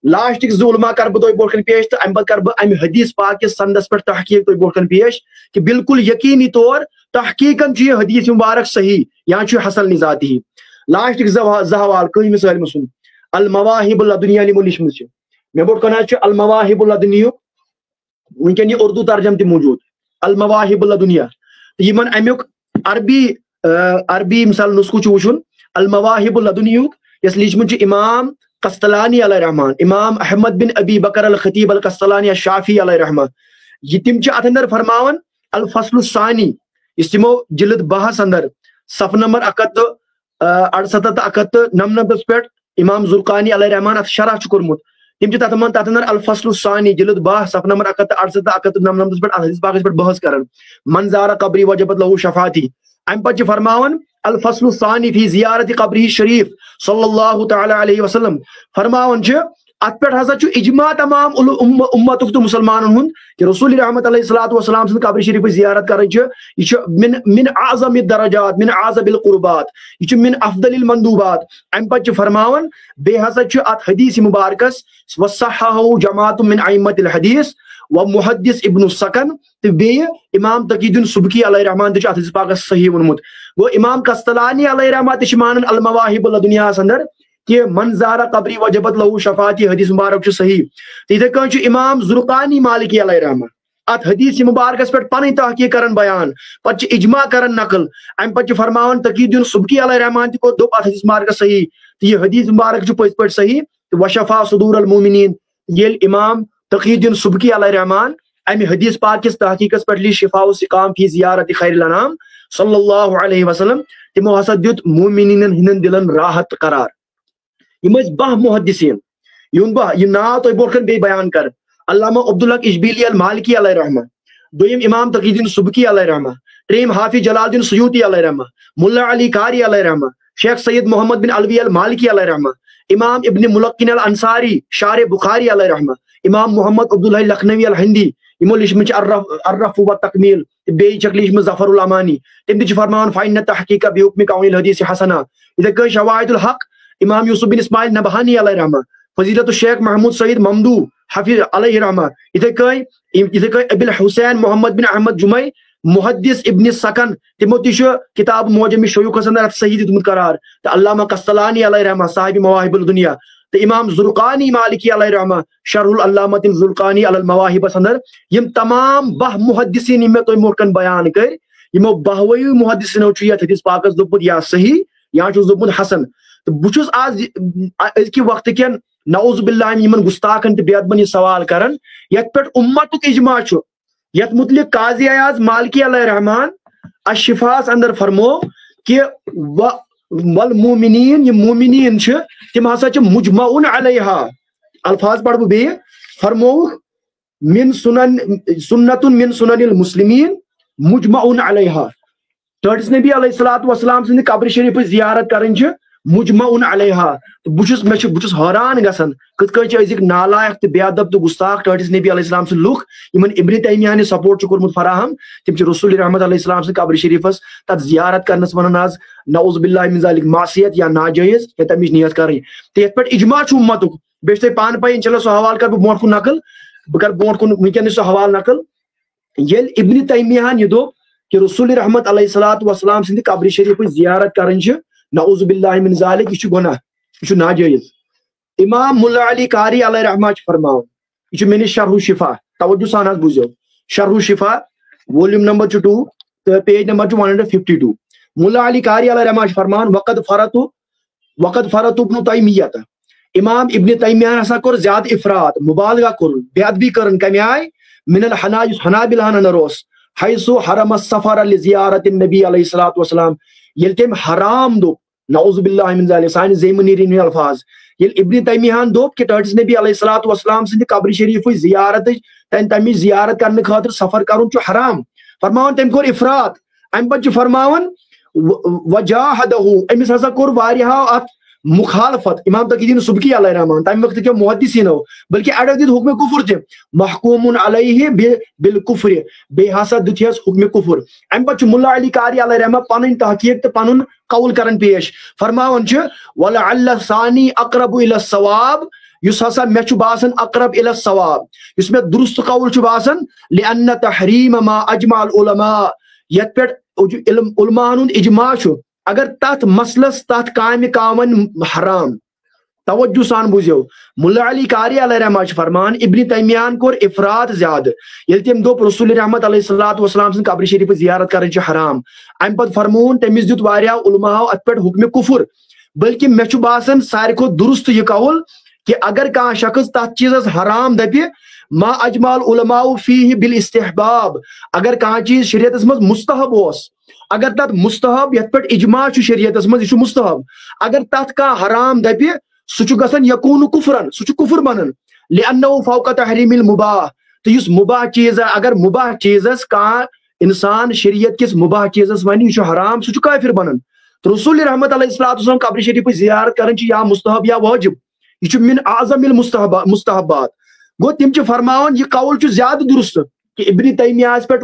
लास्ट ज उलमा कर बो बोटकन पेश तो अम कर अम हदीस पाक के संदस पे तहकीक तो बोटकन पेश कि बिल्कुल यकीनी तौर तहकीकन ये हदीस मुबारक सही या हसन निजाती लास्ट जहवाल कई मिसाल में सुन अल मवाहिबुल लदुनिया लिमुलिश मे बोट कना अल मवाहिबुल लदुनिया वनकन ये उर्दू तर्जम ते मौजूद अल मवाहिबुल लदुनिया यमन अमुक अरबी मिसाल नुस्खु छु वुचुन अल मवाहिबुल लदुनिया यस लिखमुत इमाम कस्तलानी अलैहि रहमान इमाम अहमद बिन अबी बकर अल खतीब अल कस्तलानी शाफी अलैहि रहमान ये तिम छ अत अंदर फरमावन अल फस्लु सानी इस्तिमो जिल्द 12 अंदर सफ नंबर 68 99 पे इमाम जुर्कानी अलैहि रहमान शरह छु करमुत तिम छ तत अंदर अल फस्लु सानी जिल्द 12 सफ नंबर 68 99 पे हदीस पाक पे बहस करन मन ज़ारा कब्री वजबत लहु शफाअती अम पच फरमावन अल फस्लु सानी फी ज़ियारत कब्री शरीफ सल्लल्लाहु तआला अलैहि वसल्लम फरमावन छ अत पे हसा इजमा तमाम उम्मतुक तो मुसलमानन हुंद कि रसूल रहमत अलैहिस्सलातु वस्सलाम सद कब्र शरीफ जियारत करन मिन आज़म दरजात मिन आज़बिल कुर्बात यह मिन अफदलिल मंदूबात अम पे फरमावन बे हसा अत हदीस मुबारकस वसहहु जमाअतु मिन अइम्मतिल हदीस व मुहद्दिस इब्न सकन तो बे इमाम तकीजुद्दीन सुबकी अलैहि रहमान तो हदीस पाक सही वनमुत गो इमाम कस्तलानी अलैहि रहमत मानन अल मवाहिब दुनिया अंदर कि मंजारा कबरी वजबत लहू शफाती हदीस मुबारक सही इथे कन इमाम जुर्कानी मालिकी अलैहि रहमत अत हदीस मुबारकस पे पन तहकीक करन बयान पे इजमा करन नकल अम पे फरमान तकीजुद्दीन सुबकी अलैहि रहमान को दोप अत हदीस मुबारक सही तो यह हदीस मुबारक पज पे सही वशफा सुदूर अल मोमिनीन ये इमाम तकीजुद्दीन सुबकी अलैहि रहमान अमि हदीस पाक किस तहकीकस पे ली शिफा सिकाम फी जियारत खैरिल अनाम सल्लल्लाहु अलैहि वसल्लम तिमो हसा दित मोमिनीन हिंदन दिलन राहत करार यम बह मुहद्दिसीन यून बह यह नाव तो बोखन बे बयान कर अल्लामा अब्दुल हक इशबिली अल मालिकी अलैहि रहमत दोयम इमाम तकीजुद्दीन सुबकी अलैहि रहमत त्रेम हाफिज जलालुद्दीन सुयूती अलैहि रहमत मुल्ला अली कारी अलैहि रहमत शेख सैयद मोहम्मद बिन अलवी अल मालिकी अलैहि रहमत इमाम इब्न मुलक्किन अल अंसारी शार बुखारी अलैहि रहमत इमाम मोहम्मद अब्दुल हई लखनवी अल हिंदी इमो लिशम अर्रफ व तकमील बे चकलिश ज़फरुल अमानी तिम द फरमान फाइन तहकीक बिहुक्म कौनिल हदीस हसना इधर कह शवाहिदुल हक इमाम यूसुफ बिन इस्माइल नबहानी अलैहि रहमत फजीलत शेख महमूद सईद ममदू हफीज अलैहि रहमत इधर कह अबिल हुसैन मोहम्मद बिन अहमद जुमई मुहद्दिस इब्न सकन तिमो किताब मौजम शयूख अंदर सही दितमुत करार तो अल्लामा कस्तलानी अलैहि रहमत साहिब मवाहिबुल दुनिया तो इमाम जुर्कानी मालिकी अलैहि रहमत शरहुल अल्लामतिल जुर्कानी अलल मवाहिब अंदर यम तमाम बह मुहद्दिसीन यम तो मोटकन बयान कर यमो बहवई मुहद्दिसीनो छु यथ हदीस पाकस दोपुत या सही या छु दोपुत हसन तो बुछुस आज अजकि वक्त केन नऊज़ बिल्लाह यमन गुस्ताखन ते बेअदबन सवाल करन यथ पे उम्मतुक इजमा छु यथ मुतलिक काजी अयाज मालिकी अलैहि रहमान अशिफास अंदर फरमो कि वल मोमिनीन ये मोमिनीन छ तिम हसा छ मुजमाउन अलैहा अल्फाज पढ़ बे फरमो मिन सुन्नतुन मिन सुननिल मुस्लिमीन मुजमाउन अलैहा टर्स नबी अलैहिस्सलातु वस्सलाम सिंद कब्र शरीफ जियारत करन छ मुजमाउन अलैहा तो बुछुस हैरान गसन कत कह अजिक नालायक तो बेअदब तो गुस्ताख टर्स नबी अलैहिस्सलाम से लुक यमन इब्न तैमिया ने सपोर्ट कोरमुत फराहम तिम छ रसूल रहमत अलैहिस्सलाम से कब्र शरीफस तत जियारत करनस वनन आज नऊज़ बिल्लाहि मिन ज़ालिक मासियत या नाजायज या तमिश नियत करनी तो यथ पे इजमा छु उम्मतुक बेशते पान पे इंशाल्लाह सो हवाल कर बोट को नकल बकर बोट को वनकन सो हवाल नकल ये इब्न तैमिया ने दो कि रसूल रहमत अलैहिस्सलातु वस्सलाम सिंद कब्र शरीफ जियारत करन छ नऊज़ बिल्लाहि मिन ज़ालिक यह गुनाह यह नाजायज इमाम मुल्ला अली कारी अलैहि रहमत फरमाओ यह मेनिस शरहु शिफा तवज्जो सान बुझो शरहु शिफा वॉल्यूम नंबर 2 तो पेज नंबर 152 मुल्ला अली कारी अलैहि रहमत फरमान वक़द फरतु इब्न तैमिय्यह इमाम इब्न तैमिया हसा कोर ज्यादा इफरात मुबालगा कोर बेअदबी करन कम आय मिनल हनाबिला नरोस हैसु हरम सफर लिजियारत नबी अलैहिस्सलातु वस्सलाम ये तम हराम दो नऊज़ बिल्लाहि मिन ज़ालिक सान ज़ेमनीरिन अल्फाज ये इब्न तैमिया दो कि टर्स नबी अलैहिस्सलातु वस्सलाम सिंद कब्र शरीफ जियारत तमि जियारत करने खातिर सफर करन छु हराम फरमावन तम कोर इफरात अम पे फरमावन वजाहदहु अमिस हसा कोर वारिहा अत मुखालफत इमाम तकीजुद्दीन सुबकी अलैहि रहमान तम वक्त के मुहद्दिसीन बल्कि अड़ दित हुक्म कुफर च महकूमुन अलैहि बिल कुफ्र बे हसा दिथस हुक्म कुफर अम पे मुल्ला अली कारी अलैहि रहमान पन तहकीक तो पन कौल करन पेश फरमावन च वलअल्ल सानी अक़रबु इला सवाब युस हसा मे छु बासन अक़रब इला सवाब युस मे दुरुस्त कौल छु बासन लिअन्न तहरीम मा अजमा अल उलमा यत पे उलमान इजमा छु अगर तथ मसलस तथ कामि कामन हराम तवज्जो सान बुझो मुल्ला अली कारी अलैहि रहमत फरमान इब्न तैमिया कोर इफरात ज्यादा ये तम दो रसूल रहमत अलैहिस्सलातु वस्सलाम सिंद कब्र शरीफ जियारत करन छ हराम अम पत फरमोन तमिस दित वारिया उलमाओ अत पे हुक्म कुफर बल्कि मे छु बासन सारे को दुरुस्त यह कौल कि अगर कह शख्स तथ चीज हराम दपि मा अजमाल उलमाउ फीहि बिल इस्तिहबाब अगर कह चीज शरीयत मज मुस्तहब होस अगर तथ मुस्तहब यथ पे इजमा शरीयत मज मुस्तहब अगर तथ का हराम दपि सह गसन यकून कुफरन सह कुफर बनन लिअन्नहु फौक तहरीमिल मुबाह तो इस मुबाह चीज अगर मुबाह चीजस का इंसान शरीयत किस मुबाह चीजस वन यह हराम सह काफिर बनन तो रसूल रहमत अलैहिस्सलातु वस्सलाम कब्र शरीफ जियारत करन या मुस्तहब या वाजिब यह मिन आज़मिल मुस्तहबात गो तिम फरमान यह कौल ज्यादा दुरुस्त कि इब्न तैमिया पे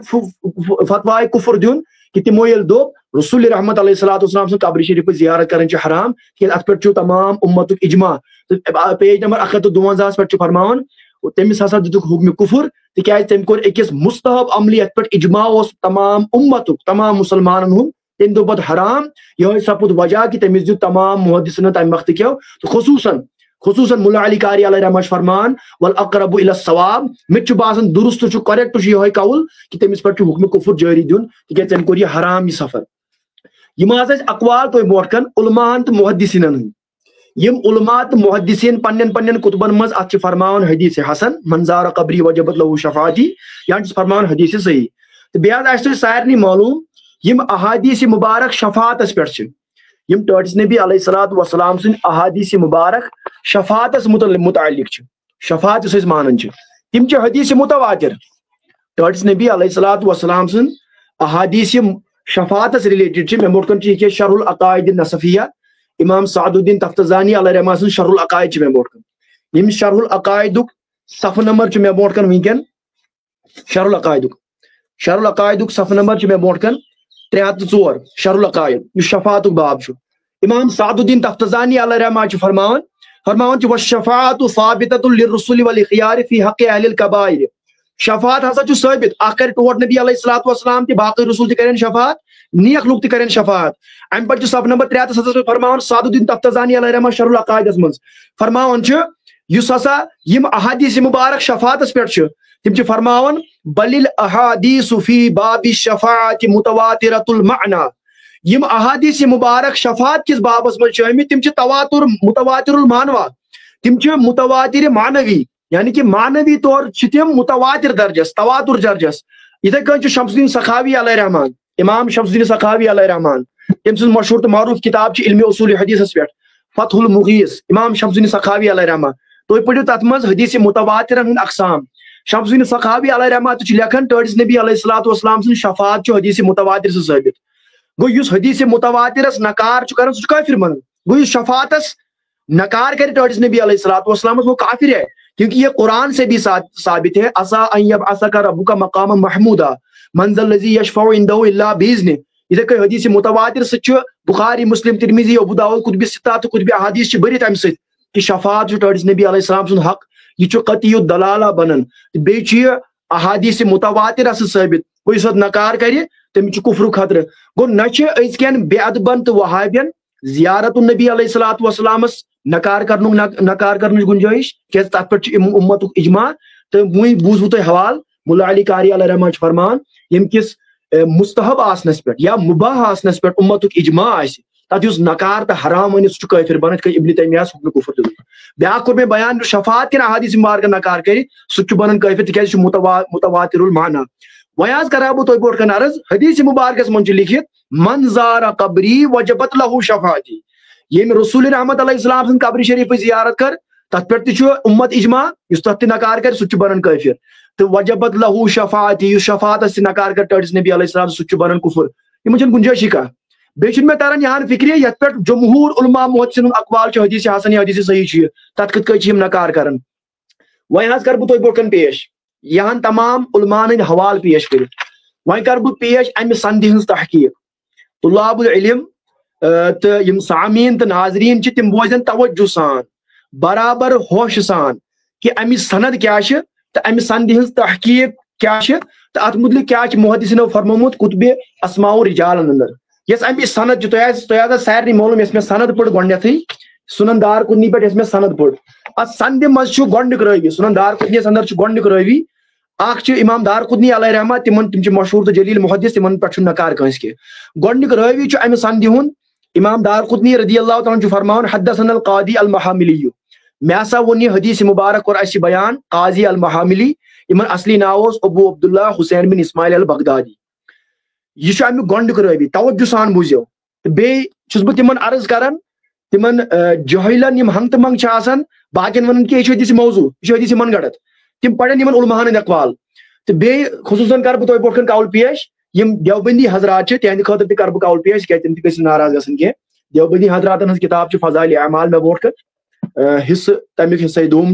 फतवाए कुफर दिन कि तिमो ये दो रसूल रहमत अलैहिस्सलाम सं कब्र शरीफ जियारत कर हराम कि अत पे तमाम उम्मत इजमा पेज नंबर 152 पे फरमान तमिस हसा दितुक हुक्म कुफर तिकाज तम कोर अकिस मुस्तहब अमली अत पे इजमा तमाम उम्मत तमाम मुसलमान हूं तम दो हराम यह सपुद वजह कि तमिस दित तमाम मुहद्दिसिन तम वक्त क्यों तो खुसूसन मुल्ला अली कारी अलैहि रहमत फरमान वल अक़रबु इला सवाब मिच बासन दुरुस्त छु करेक्ट छु यह कौल कि तमिस पे हुक्म कुफर जारी दिन तिकाज तम कोर यह हराम यह सफर यम अकवाल तो बोटकन उलमान तो मुहद्दिसिन यम उलमा तो मुहद्दिसिन पन्न कुतुबन मज अत फरमान हदीस हसन मंजार कब्री वजबत लहू शफाती या फरमान हदीस सही तो बेहद सारे मालूम यम अहादीस मुबारक शफातस पे यम टर्टिस नबी अलैहिस्सलातु वस्सलाम सुन अहादीस मुबारक शफातस मुतालिक शफात मानन तिम हदीस मुतवातिर टर्टिस नबी अलैहिस्सलातु वस्सलाम सुन अहादीस शफातस रिलेटेड मे मोटकन शरहुल अकाइद नसफिया इमाम सादुद्दीन तफ्ताज़ानी अलैहि रहमत सुन शरहुल अकाइद मे मोटकन यम शरहुल अकाइदुक सफ नंबर मे मोटकन वनकन शरहुल अकाइदुक सफ नंबर मे मोटकन 304 शरहुल अकाइद यह शफातुक बाब इमाम सादुद्दीन तफ्ताज़ानी अलैहि रहमत फरमान वशफाअतु साबिततुन लिर्रुसुल वल इख्तियार फी हक़ अहलिल कबाइर शफात हसा साबित आकर टोट नबी अलैहिस्सलातु वस्सलाम के बाकी रसूल ते करें शफात नेक लोग ते करें शफात अम पे सब नंबर 3 फरमान सादुद्दीन तफ्ताज़ानी अलैहि रहमत शरहुल अकाइदस मज फरमान युस हसा यम अहादीस मुबारक शफातस पे तिम फरमान बलिल अहादीसु फी बाबि शफाअत मुतवातिरतुल माना यम अहादीस मुबारक शफात किस बाबस मज तिम तवातुर मुतवातिरुल मानवा तिम मुतवातिर मानवी यानी कि मानवी तौर तिम मुतवातिर दर्जस तवातुर दर्जस इथे कन शम्सुद्दीन सखावी अलैहि रहमान इमाम शम्सुद्दीन सखावी अलैहि रहमान तम सुन मशहूर तो मारूफ किताब इल्म उसूल हदीस पे फतहुल मुगीस इमाम शम्सुद्दीन सखावी अलैहि रहमान तो पढ़ो तथ मज हदीस मुतवातिर अक़साम शम्सुद्दीन सखावी अलैहि रहमत लेखन टर्टिस नबी अलैहिस्सलातु वस्सलाम सुन शफात हदीस मुतवातिर से साबित गो युस हदीस मुतवातिरस नकार कर काफिर मन गो युस शफातस नकार करे टर्टिस नबी अलैहिस्सलातु वस्सलाम वो काफिर है क्योंकि ये कुरान से भी साबित है असा अन यबअसका रब्बुका मकाम महमूदा मंज़ल लज़ी यशफ़उ इंदहु इल्ला बिइज़्नि इधर कोई हदीस मुतवातिर से बुखारी मुस्लिम तिरमिज़ी अबू दाऊद कुतुब सित्ता तो कुतुब अहादीस भरित अम कि शफात टर्टिस नबी अलैहिस्सलाम सुन हक यह कतियु दलाला बनन बे अहादीस मुतवातिर साबित गो इस नकार करे तम कुफ्र खतर गो नजकन बेअदबन तो वहाबियन जियारत नबी अलैहिस्सलातु वस्सलामस नकार कर गुंजाइश क्या तथ पे उम्मत इजमा तो वही बूझू तुम हवाल मुल्ला अली कारी अलैहि रहमत फरमान यम किस मुस्तहब आसनस पे या मुबाह आसनस पे उम्मत इजमा तथ नकार तो हराम वन काफिर बन इब्न तैमिया हुक्म कुफर दिल ब्या कोर मे बयान शफात किन अहादीस मुबारक नकार कर सह बन काफिर तिकाज मुतवातिरुल माना वह करा बह तुम बोट अर्ज हदीस मुबारकस मन लिखित मन ज़ारा कब्री वजबत लहू शफाती ये रसूल रहमत अलैहिस्सलाम सुन कब्र शरीफ जियारत कर तथ पे उम्मत इजमा तथ नकार कर सह बन काफिर तो वजबत लहू शफाती शफात नकार कर टर्टिस नबी अलैहिस्सलाम सह बन कुफर यह गुंजाइश कह बे मे तरन यहाँ फिक्र ये पे जमहूर उलमा मुहद्दिसिन अकवाल हदीस हसन हदीस सही तथ कत नकार कर वह कर बह तुम बोट पेश यहाँ तमाम उलमान हवाल पेश कर वह कर बह पेश अमि संधि हज तहकीक तुल्लाबुल इल्म तो यम सामीन तो नाजरीन तिम बोजन तवज्जो सान बराबर होश सान कि अमि सनद क्या तो अमि संधि हज तहकीक क्या तो अत मुतलिक क्या मुहद्दिसिनो फरमोमुत कुतुब अस्माउ रिजाल अंदर यस अमि सनद तुम सारे मालूम मे सनद पढ़ गोथी सुनन दार कुतनी पे मे सनद पढ़ अत संधि मज गोक रावी सुनन दार कुतनीस अंदर गोक रावी इमाम दार कुतनी अलैहि रहमत तिम मशहूर तो जलील मुहद्दिस तिमन पे नकार कंस के गोक रावी अमि संधि हुन इमाम दार कुतनी रदियल्लाहु तआला फरमान हद्दसनल कादी अल महामिली मे हसा वो हदीस मुबारक और अस बयान काजी अल महामिली इमन असली नाव अबू अब्दुल्ला हुसैन बिन इस्माइल अल बगदादी यह अमि गोक रावी तवज्जो सान बुझो बेस बह तिमन अर्ज करन तिमन जहिलन यम हंग मंग बाकिन वन कि हदीस मौजू यह हदीस मनगढ़ तिम पढ़न यमन उलमान अकवाल तो बे खुसूसन कर बह तुम बोट कौल पेश यम देवबंदी हजरात तहद खतर तह कर बह कौल पेश क्या तम नाराज गसन कह देवबंदी हजरातन हज किताब फजाइल अमाल मे बोट कर हिस्स तमिक हिस्से दोम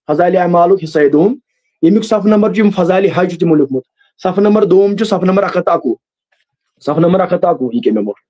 फजाइल अमालुक हिस्से दोम यमुक सफ नंबर फजाइल हज तमो लिखमुत सफ नंबर दोम सफ नंबर 111 सफ नंबर 111 यह मे मोट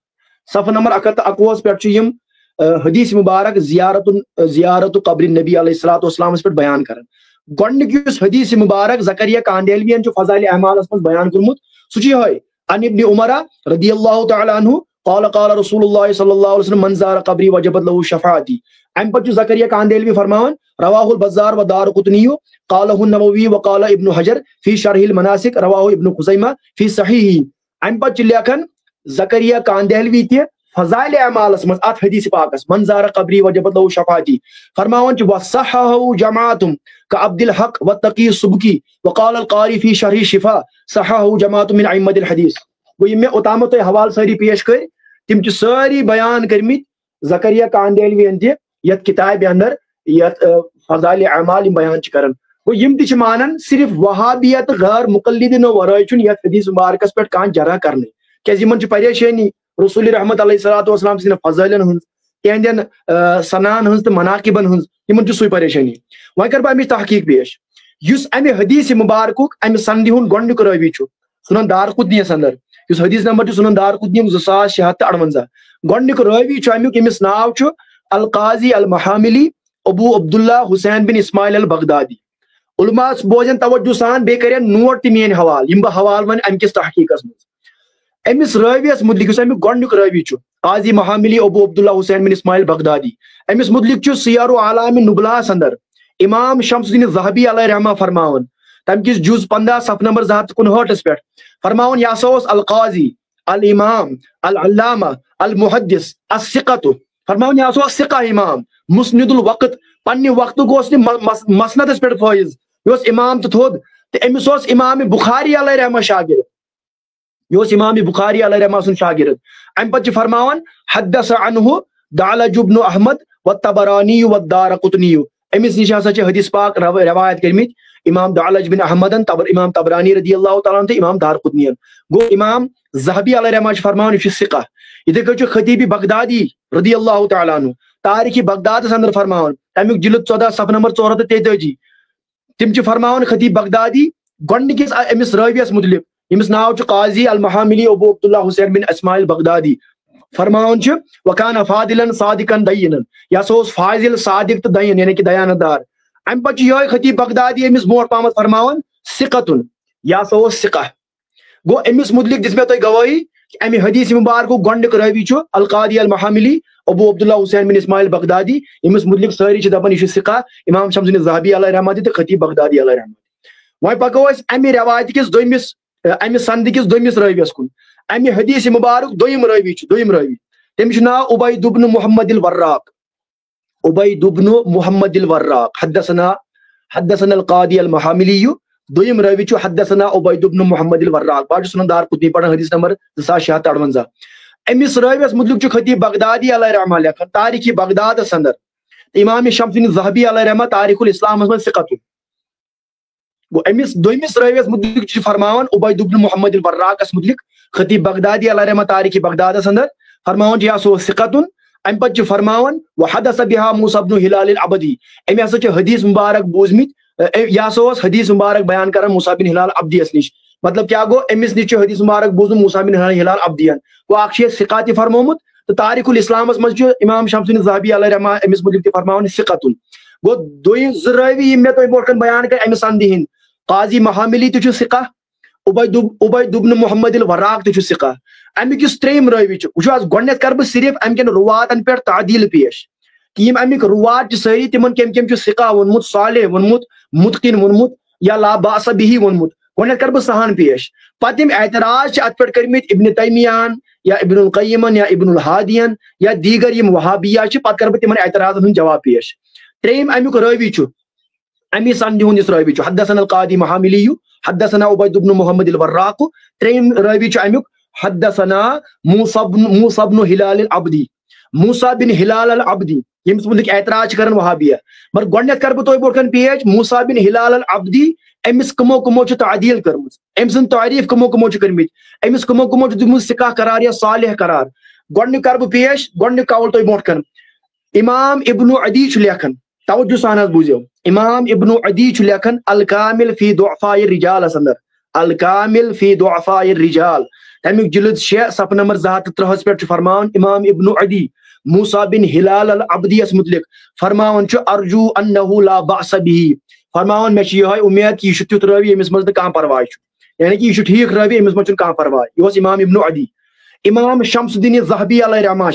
सफ नंबर 111 पे हदीस मुबारक जियारत कब्र नबी अलैहिस्सलाम पे बयान कर गोडनिक हदीस मुबारक ज़करिया कांदेलवियन फजाइल अमालस मज बयान कर्मुत सह अन इब्न उमर रदियल्लाहु तआला अन्हु क़ाल क़ाल रसूलुल्लाह सल्लल्लाहु अलैहि वसल्लम मन ज़ारा क़ब्री वजबत लहु शफ़ाअती अम पच ज़करिया कांदेलवी फरमावन रवाहुल बज़्ज़ार व दारक़ुतनी क़ालहु नववी व क़ाल इब्न हजर फी शरहिल मनासिक रवाहु इब्न खुज़ैमा फी सहीही अम पच लेखन ज़करिया कांदेलवी ते फजाइल अमालस मज अत हदीस पाकस मन ज़ारा क़ब्री वजबत लहु शफ़ाअती फरमावन वसहहु जमाअतुम का अब्दुल हक व तकी सुबकी व क़ाल अल क़ारी फी शरह शिफा सहहु जमाअतुम मिन अइम्मतिल हदीस गो ये ओताम तो हवाल सारी पेश कर तिम सारी बयान करमित ज़करिया कांदेलवियन ते यत किताब अंदर यत फजाइल अमाल बयान कर गो यम ति मानन सिर्फ वहाबियत गैर मुक़ल्लिदिन वराय यत हदीस मुबारकस पे कान जरा करने क्या यमन परेशानी रसूल रहमत अलैहिस्सलाम सिन फजाइलन हंस तिहंदन सनान हंस तो मनाकिबन हंस यमन सु परेशानी वह कर बह तहकीक पेश युस अमे हदीस मुबारकुक अमे संधि हुन गोडनिक रावी सुनन दारक़ुतनीयस अंदर युस हदीस नंबर सुनन दारक़ुतनी 2658 गोडनिक रावी अमुक यमिस नाव अल क़ाज़ी अल महामिली अबू अब्दुल्ला हुसैन बिन इस्माइल अल बगदादी उलमा बोजन तवज्जो सान बे कर नोट ति मेन हवाल यम बह हवाल वन अमकिस तहकीकस मज अमिस रावियस मुतलिक अमुक गोडनिक रावी क़ाज़ी महामिली अबू अब्दुल्ला हुसैन बिन इस्माइल बगदादी अमिस मुतलिक सियार आलाम नुबलास अंदर इमाम शम्सुद्दीन ज़हबी अलैहि रहमा फरमावन तमकिस जुज 15 सफ नंबर 259 पे फरमावन यासोस अल क़ाज़ी अल इमाम अल अल्लामा अल मुहद्दिस अस्सिक़तु फरमावन यासोस सिक़ा इमाम मुस्निदुल वक़्त पन्ने वक्त गोस मसनदस पे फैज योस इमाम तो थोद ते अमिस ओस इमाम बुखारी अलैहि रहमा शागिर्द योस इमाम बुखारी अलैहि रहमा सुन शागिर्द अम पच फरमावन हद्दस अन्हु दालज इब्न अहमद व तबरानी व दारक़ुतनी अमिस निश हसा हदीस पाक रवायत करमित इमाम दालज बिन अहमदन इमाम तबरानी रदियल्लाहु तआला अन्हु इमाम दारक़ुतनीयन गो इमाम ज़हबी अलैहि रहमा फरमावन सिक़ा इधे कछु खतीब बगदादी रदियल्लाहु तआला अन्हु तारीख बगदाद अंदर फरमावन तमिक जिल्द 14 सफ नंबर 433 तिम फरमावन खतीब बगदादी गोडनिकिस अमिस रावियस मुतलिक यमिस नाव क़ाज़ी अल महामिली अबू अब्दुल्ला हुसैन बिन इस्माइल बगदादी फरमावन वकान फादिलन सादिकन दय्यिनन या सोस फाजिल सादिक तो दय्यन यानी कि दयानतदार अम पच ये खतीब बगदादी अमिस मोट पामत फरमावन सिक़तुन या सोस सिक़ा गो अमिस मुतलिक जिसमें तो गवाही अमे हदीस मुबारक गोडनिक रावी अल क़ाज़ी अल महामिली अबू अब्दुल्ला हुसैन बिन इस्माइल बगदादी यमिस मुतलिक सारी दपन यह सिक़ा इमाम शम्सुद्दीन ज़हबी अलैहि रहमा तो खतीब बगदादी अलैहि रहमा वह पको अमे रवायत किस दोमिस अमे संद किस दोमिस रावियस कुन अमे हदीस मुबारक दोयम रावी तमिस नाव उबैद इब्न मुहम्मद अल वर्राक उबैद इब्न मुहम्मद अल वर्राक हद्दसना अल क़ाज़ी अल महामिली दोयम रावी हद्दसना उबैद इब्न मुहम्मद अल वर्राक बाज सुनन दारक़ुतनी पढ़न हदीस नंबर 2658 अमिस रावियस मुतलिक खतीब बगदादी अलैहि रहमा लेखन तारीख बगदाद अंदर इमाम शम्सुद्दीन ज़हबी अलैहि रहमा तारीखुल इस्लाम में सिक़तु गो अमिस दोमिस रावियस मुतलिक फरमावन उबैद इब्न मुहम्मद अल वर्राक मुतलिक खतीब बगदादी अलैहि रहमा तारीख बगदाद अंदर फरमावन यासो सिक़तुन अम पच फरमावन व हदस बिहा मूसा इब्न हिलाल अल अबदी अमे हसा हदीस मुबारक बोजमित यासोस हदीस मुबारक बयान कर मूसा बिन हिलाल अब्दी निश मतलब क्या गो अमिस निश हदीस मुबारक बोजम मूसा बिन हिलाल अब्दियन गो अख सिक़ात फरमोमुत तो तारीखुल इस्लाम मज इमाम शम्सुद्दीन ज़हबी अलैहि रहमा अमिस मुतलिक फरमावन सिक़तुन गो दोय रावी मे तो बोट बयान कर अमिस संधि हिंद क़ाज़ी महामिली तो सिक़ा उबैद इब्न मुहम्मद अल वर्राक तो सिक़ा अमिक त्रेम रावी गोडनेथ कर सिर्फ अमकन रुवातन पे तादील पेश कि अमिक रुवात सारी तिमन कम कम सिक़ा वोनमुत सालेह वोनमुत मुतकिन वोनमुत या ला बास बिही वोनमुत गोडनेथ कर सहन पेश पत एतराज अत पे करमित इब्न तैमियान या इब्नुल क़य्यिमन या इब्नुल हादियन या दीगर यम वहाबिया पत कर तिमन एतराजन हुंद जवाब पेश त्रेम अमिक रावी अमी संधि हुंद रावी हद्दसना अल क़ाज़ी महामिली हद्दसना उबैद इब्न मुहम्मद अल वर्राक त्रेम रावी अमिक हद्दसना मूसा इब्न हिलाल अल अब्दी मूसा बिन हिलाल अल अब्दी यमिस मुतलिक एतराज करन वहाबिया मगर गोडनेथ कर तो बोटकन पेश मूसा बिन हिलाल अल अब्दी अमिस कमो कमो तादील करमुज अम सुन तारीफ कमो कमो करमित अमिस कमो कमो दिमुत सिक़ा करार या सालेह करार गोडनिक कर पेश गोडनिक कावल तो बोटकन इमाम इब्नु अदी लेखन, तवज्जो सान बूझो, इमाम इब्नु अदी लेखन अल कामिल फी दुअफाए रिजाल अंदर, अल कामिल फी दुअफाए रिजाल तमिक जिल्द 6 सफ़ नंबर 203 पे फरमान इमाम इब्नु अदी मूसा बिन हिलाल अल अब्दियस मुतलिक फरमान अर्जू अन्नहु ला बअस बिही, फरमान मे यह उम्मीद कि यह तुत रावी यमिस मज कह परवाह, यानी कि यह ठीक रावी यमिस मज कह परवाह। यह इमाम इब्नु अदी। इमाम शम्सुद्दीन ज़हबी अलैहि रहमा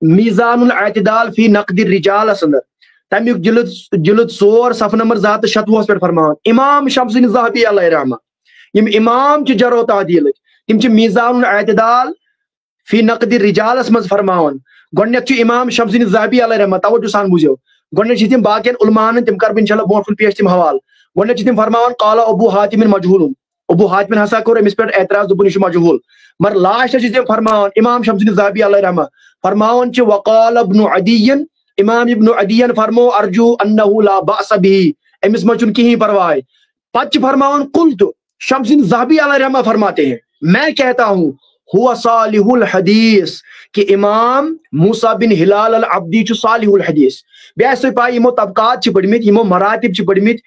मीज़ानुल एतदाल फी नक़्दिर रिजाल अंदर तमिक जिल्द 4 सफ़ नंबर 296 पे फरमान इमाम शम्सुद्दीन ज़हबी अलैहि रहमा यम इमाम च जरो तादील तिम च मीज़ानुल एतदाल फी नक़्दिर रिजाल मज फरमान गोडनेक इमाम शम्सुद्दीन ज़हबी अलैहि रहमा, तवज्जो सान बुझो, गोडनेक तिम बाकियन उलमान तिम कर इंशाअल्लाह बोट कुन पेश तिम हवाल। गोडनेक तिम फरमान क़ाला अबू हातिम मजहूल, अबू हातिम हसा कोर अमिस पे एतराज दुबन यह मजहूल, मगर लास्ट तिम फरमान इमाम शम्सुद्दीन ज़हबी अलैहि रहमा फरमान वक़ाल इब्नु अदीयन, इमाम इब्नु अदीयन फरमो अर्जू अन्नहु ला बअस बिही, अमिस मज कहीं परवाह। पच फरमान कुल्तु, शम्सुद्दीन ज़हबी अलैहि रहमा फरमाते हैं मैं कहता हूँ हुआ सालिहुल हदीस कि इमाम मूसा बिन हिलाल अल अब्दी छु सालिहुल हदीस। बेस पाई यमो तबकात छि पढ़मित, यमो मरातिब छि पढ़मित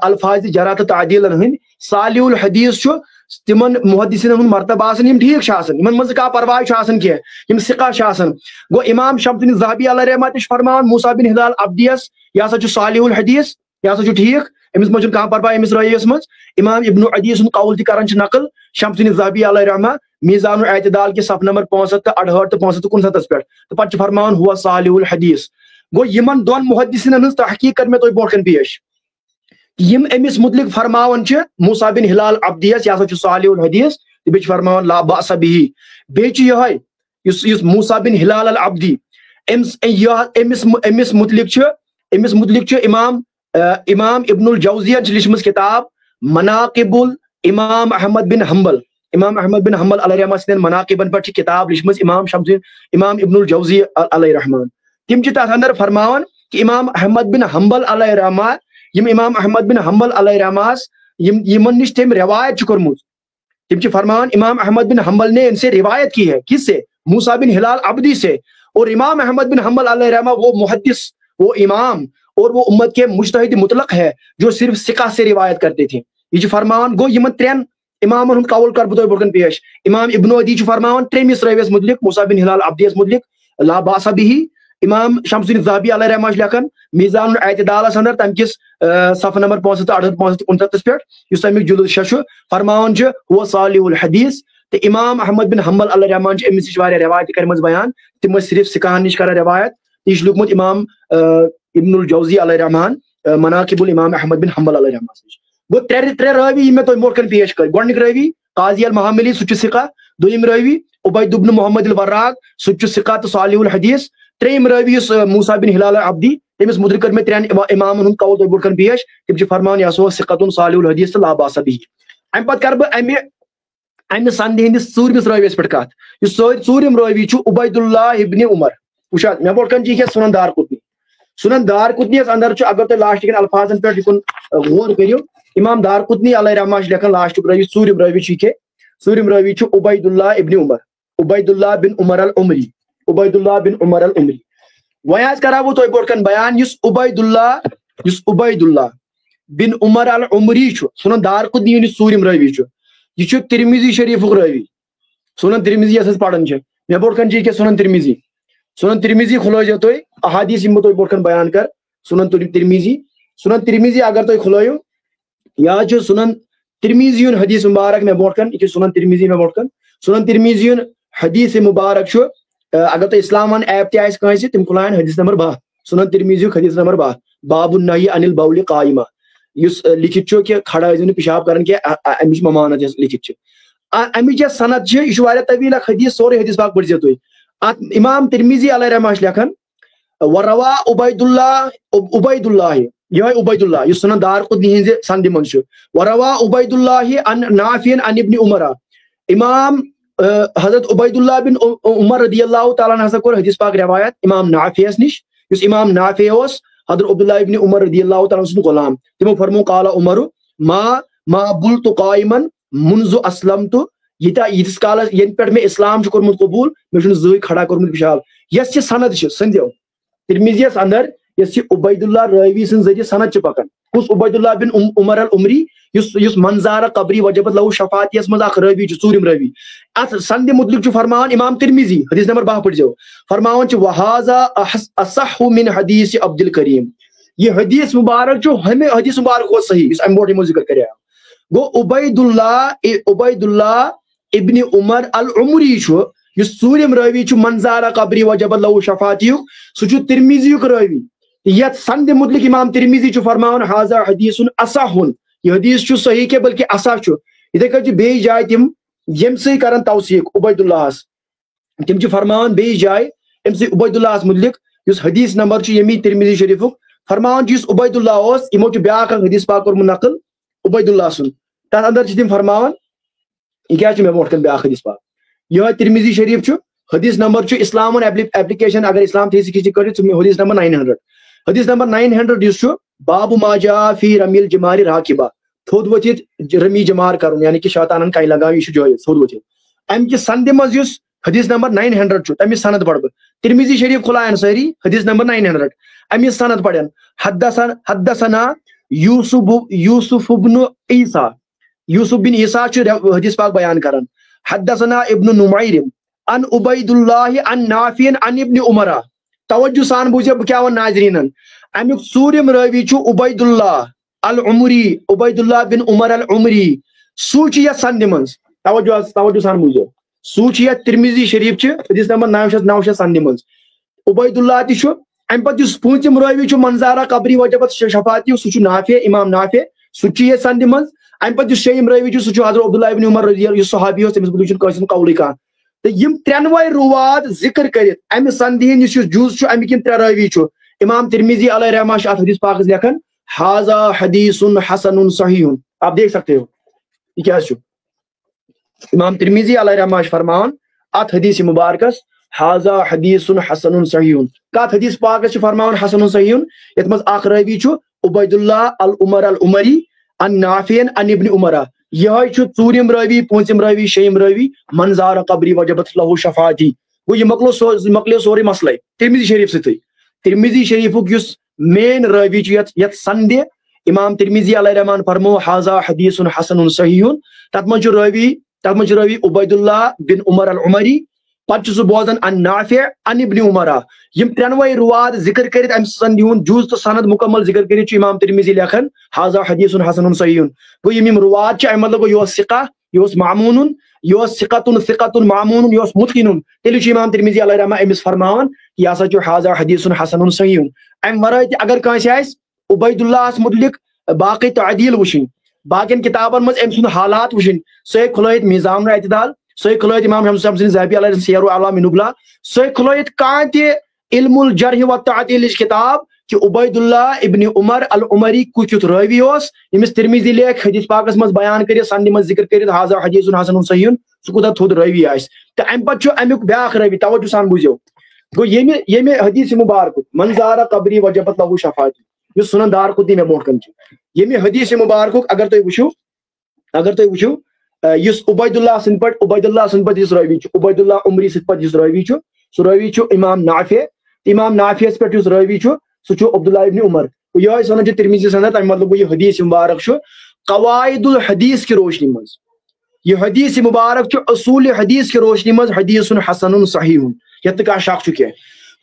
अल्फाज जरात तादीलन हन। सालिहुल हदीस छु तिमन मुहद्दिसिन हुन मर्तबा आसन यम ठीक शासन, यमन मज का परवाह शासन के यम सिका शासन। गो इमाम शम्सुद्दीन ज़हबी अलैहि रहमत फरमान मूसा बिन हिलाल अब्दियस या छु सालिहुल हदीस, या छु ठीक, अमिस मज कह परवाह अमिस रवियस मज। इमाम इब्नु अदी सुन कौल ति करन छ नकल शम्सुद्दीन ज़हबी अलैहि रहमा मीज़ानुल एतदाल के सफ़ नंबर 65, 68, 65 पे तो पच फरमान हुआ सालिहुल हदीस। गो यमन दोन मुहद्दिसिन हन तहकीक कर में तो बोटकन पेश यम अमिस मुतलिक फरमावन छ मूसा बिन हिलाल अब्दियस या छु सालिहुल हदीस, बे फरमावन ला बअस बिही। बे छ यह युस मूसा बिन हिलाल अल अब्दी अमिस मुतलिक छ इमाम इब्नुल जौजिया लिखमस किताब मनाकिबुल इमाम अहमद बिन हंबल, इमाम अहमद बिन हंबल अलैहि रहमत मनाकिबन पर किताब लिखमस इमाम इब्नुल जौजी अलैहि रहमान। तिम च तथ अंदर फरमावन कि इमाम अहमद बिन हंबल अलैहि रहमा यम इमाम अहमद बिन हंबल अलैहि रहमास यमन निश तम रिवायत करमुत, तिम च फरमान इमाम अहमद बिन हंबल ने इनसे रिवायत की है, किससे? मूसा बिन हिलाल अब्दी से। और इमाम अहमद बिन हंबल अलैहि रहमा वो मुहद्दिस, वो इमाम और वो उम्मत के मुज्तहिद मुतलक है जो सिर्फ सिका से रिवायत करते थे। ये फरमान गो यमन 3 इमाम हुन कौल कर बुतो बोकन पेश। इमाम इब्नु अदी फरमान 3 रवियस मुतलिक मूसा बिन हिलाल अब्दियस मुतलिक ला बासा बिही। इमाम शम्सुद्दीन ज़हबी अलैहि रहमा लेखन मीज़ानुल एतदाल अंदर तम किस सफ़ नंबर 65, 68, 69 पे युस तमिक जुल्द 6 फरमान छ हुआ सालिहुल हदीस। तो इमाम अहमद बिन हंबल अलैहि रहमान अमिस वारिया रिवायत करमज बयान, तिम सिर्फ सिकाहन निश कर रिवायत। यह लुकमुत इमाम इब्नुल जौजी अलैहि रहमान मनाकिबुल इमाम अहमद बिन हंबल अलैहि रहमान। गो 3 रावी मैं तो मोटकन पेश कर। गोडनिक रावी काजी अल महमिली सुच सिका, दोयम रावी उबैद इब्न मोहम्मद अल वर्राक सुच सिका तो सालिहुल हदीस, 3 रावी मूसा बिन हिलाल अब्दी तमिस मुद्रिक कर में 3 इमाम हुन कौल तो बोटकन पेश, तिम फरमान या सो सिकातुन सालिहुल हदीस ला बासा बिही। अम पत कर अमे संधि हंदिस सूरमिस रावीस पे कत। सूरम रावी छु उबैदुल्लाह इब्न उमर। वुशा मे बोटकन जी सुनन दारकुतनी, सुनन दारकुतनी अंदर छु अगर तो लास्ट के अल्फाजन पे गौर करियो इमाम दारकुतनी अलैहि रहमा लेखन लास्ट रावी सूरम रावी छु के सूरम रावी छु उबैदुल्लाह इब्न उमर, उबैदुल्लाह बिन उमर अल उमरी, उबैदुल्लाह बिन उमर अल उमरी। वयाज करा वो तो बोटकन बयान युस उबैदुल्लाह बिन उमर अल उमरी छु सुनन दारकुतनी सूरम रावी छु, यह छु तिरमिजी शरीफ रावी। सुनन तिरमिजी अस पढ़न छ मे बोटकन जी के सुनन तिरमिजी खुलो तो अहादीस यम तो बोटकन बयान कर। सुनन तिरमिजी अगर तो खुलो या जो सुनन तिरमिजीयुन हदीस मुबारक में बोटकन ये सुनन तिरमिजी में बोटकन सुनन तिरमिजीयुन हदीस मुबारक छु अगर तो इस्लाम ऐप ते आइस कहीं तिम खुलान हदीस नंबर 12 सुनन तिरमिजी हदीस नंबर 12 बाबुन नही अनिल बाउली कायमा युस लिखित छु कि खड़ा इजन पेशाब करन के अमिश ममानत लिखित छु अमिश सनद छु इश वाला तवील हदीस सोरे हदीस बाग पढ़ तो इमाम तिरमिजी अलैहि रहमा लेखन वरवा उबैदुल्लाह यह उबैदुल्लाह युस सुनन दारकुतनी हिंजे संधि मन छु वरवा उबैदुल्लाह अन नाफियन अन इब्न उमर। इमाम हजरत उबैदुल्लाह बिन उमर रदियल्लाहु ताला अन्हु कोर हदीस पाक रिवायत इमाम नाफियस निश युस इमाम नाफि ओस हजरत अब्दुल्लाह इब्न उमर रदियल्लाहु ताला अन्हु गुलाम तिमो फरमो काला उमर मा बुलतु काइमन मुनजु अस्लमतु यता इस काल यन पे में इस्लाम छु कोरमुत कबूल मे छु जई खड़ा कोरमुत विशाल यस सनद छु संदियो तिरमिजियस अंदर यस उबैदुल्लाह रावी सन जरिए सनद पकान कुस उबैदुल्लाह बिन उमर अल उमरी युस मंजार कबरी वजबत लहू शफात यस मज अख रावी चूरिम रावी अत संद मुतलिक फरमान इमाम तिरमिजी हदीस नंबर 12 पढ़ो फरमान वहाजा असहु मिन हदीस अब्दुल करीम ये हदीस मुबारक जो हमें हदीस मुबारक हो सही इस अम्बोट में जिक्र करे गो उबैदुल्लाह इब्न उमर अल उमरी सूर्यम रावी मंजारा कबरी वजबत लहू शफाती सह तिरमिजी रावी यत संद मुतलिक इमाम तिरमिजी फरमान हाजा हदीस असहुन यह हदीस सही के बल्कि असा इथे कन बे जाय तिम यम से करन तौसीक उबैदुल्लाह तिम फरमान बे जाय अम से उबैदुल्लाह मुतलिक युस हदीस नंबर यमी तिरमिजी शरीफुक फरमान जिस उबैदुल्लाह यमो ब्या हदीस पाक कोर नकल उबैदुल्लाह सुन तथ अंदर तिम फरमान यह क्या मे मोट ब्या हदीस पाक यह तिरमिजी शरीफ हदीस नंबर इस्लाम एप्लीकेशन अगर इस्लाम 360 कर हदीस नंबर 900 हदीस नंबर 900 बाबू माजा फी रमील जमारी राकिबा थोद वथित रमी जमार कर यानी कि शैतानन काई लगा जो थोद वथित अम संद मज हदीस नंबर 900 तमिस सनद पढ़ तिरमिजी शरीफ खुलायन सारी हदीस नंबर 900 अमिस सनद पढ़न हद्दसना यूसुफ बिन ईसा हदीस पाक बयान करन हद्दसना इब्न नुमैर अन उबैदुल्लाह अन नाफियन अन इब्न उमर तवज्जो सान बुझे क्या वन नाजरीनन अमुक सूर्यम रावी उबैदुल्लाह अल उमरी उबैदुल्लाह बिन उमर अल उमरी सूचिया संद मंज तवज्जो सान बुझे सूचिया तिरमिजी शरीफ हदीस नंबर 900 संद मंज उबैदुल्लाह ति अम पे पूंचम रावी मंजारा कबरी वजबत शफाती सह नाफे इमाम नाफे सह संद मंज अम पे शेम रावी सह हज़रत अब्दुल्लाह इब्न उमर सहाबी तमिस कौल कह तो यम त्रेनवे रुवात जिक्र कर अमि संदीन जुज अमिक यम त्रे रावी इमाम तिरमिजी अलैहि रहमा हदीस पाक लेखन हाजा हदीसुन हसनुन सहीहुन आप देख सकते हो ये क्या इमाम तिरमिजी अलैहि रहमा फरमान अत हदीस मुबारकस हाजा हदीसुन हसनुन सहीहुन कत हदीस पाक फरमान हसनुन सहीहुन यत मज अख रावी उबैदुल्लाह अल उमर अल उमरी अन नाफियन अन इब्न उमर यह चूरिम रावी पूंचम रावी शेम रावी मंजार कबरी वजबत लहू शफाती गो ये मकलो सोरे मसले तिरमिजी शरीफ से तिरमिजी शरीफुक मेन रावी यत संदे इमाम तिरमिजी अलैहि रहमान फरमो हाजा हदीसुन हसनुन सहीहुन तत मज रावी उबैदुल्लाह बिन उमर अल उमरी पत बोजान अन नाफे अन इब्न उमर यम त्रेनवे रुवात जिक्र कर अम संद जुज तो सनद मुकम्मल जिक्र कर इमाम तिरमिजी लेखन हाजा हदीसुन हसनुन सहीहुन गो यम रुवात मतलब गो यह सिका यह मामून यह सिकतुन मामून यह मुतकिनुन तेल इमाम तिरमिजी अलैहि रहमा अमिस फरमान यह हसा हाजा हदीसुन हसनुन सहीहुन अम वराय अगर कांसे उबैदुल्लाह मुतलिक बाकी तअदील वुशिन बाकिन किताबन मज अम सुन हालात वुशिन सही खुलैत मीज़ान एतदाल सही खुलैत इमाम शम्सुद्दीन ज़हबी अलैहि सियर अलाम नुबला सही खुलैत कांते इल्मुल जर्ह व तअदील किताब कि उबैदुल्लाह इब्न उमर अल उमरी कुछ रावी यमिस तिरमिजी लेख हदीस पाकस मज बयान कर संद मज जिक्र कर हाजा हदीसुन हसनुन सहीहुन सह कोता थोद रावी तो अम पे अमुक ब्या रावी तवज्जो सान बुझो गो ये हदीस मुबारक मंजारा कबरी वजबत लहू शफाती यह सुनन दार खुद मे बोट कन ये हदीस मुबारक अगर तुम वो उबैदुल्लाह सन पे रावी उबैदुल्लाह उमरी सत रावी सह रावी इमाम नाफियस पे रावी सह अब्दुल्लाह इब्न उमर यह वन तिरमिजी सनद अम मतलब यह हदीस मुबारक कवाइदुल हदीस की रोशनी मज यह हदीस मुबारक असूल हदीस की रोशनी मज हदीसुन हसनुन सहीहुन यत का शक कह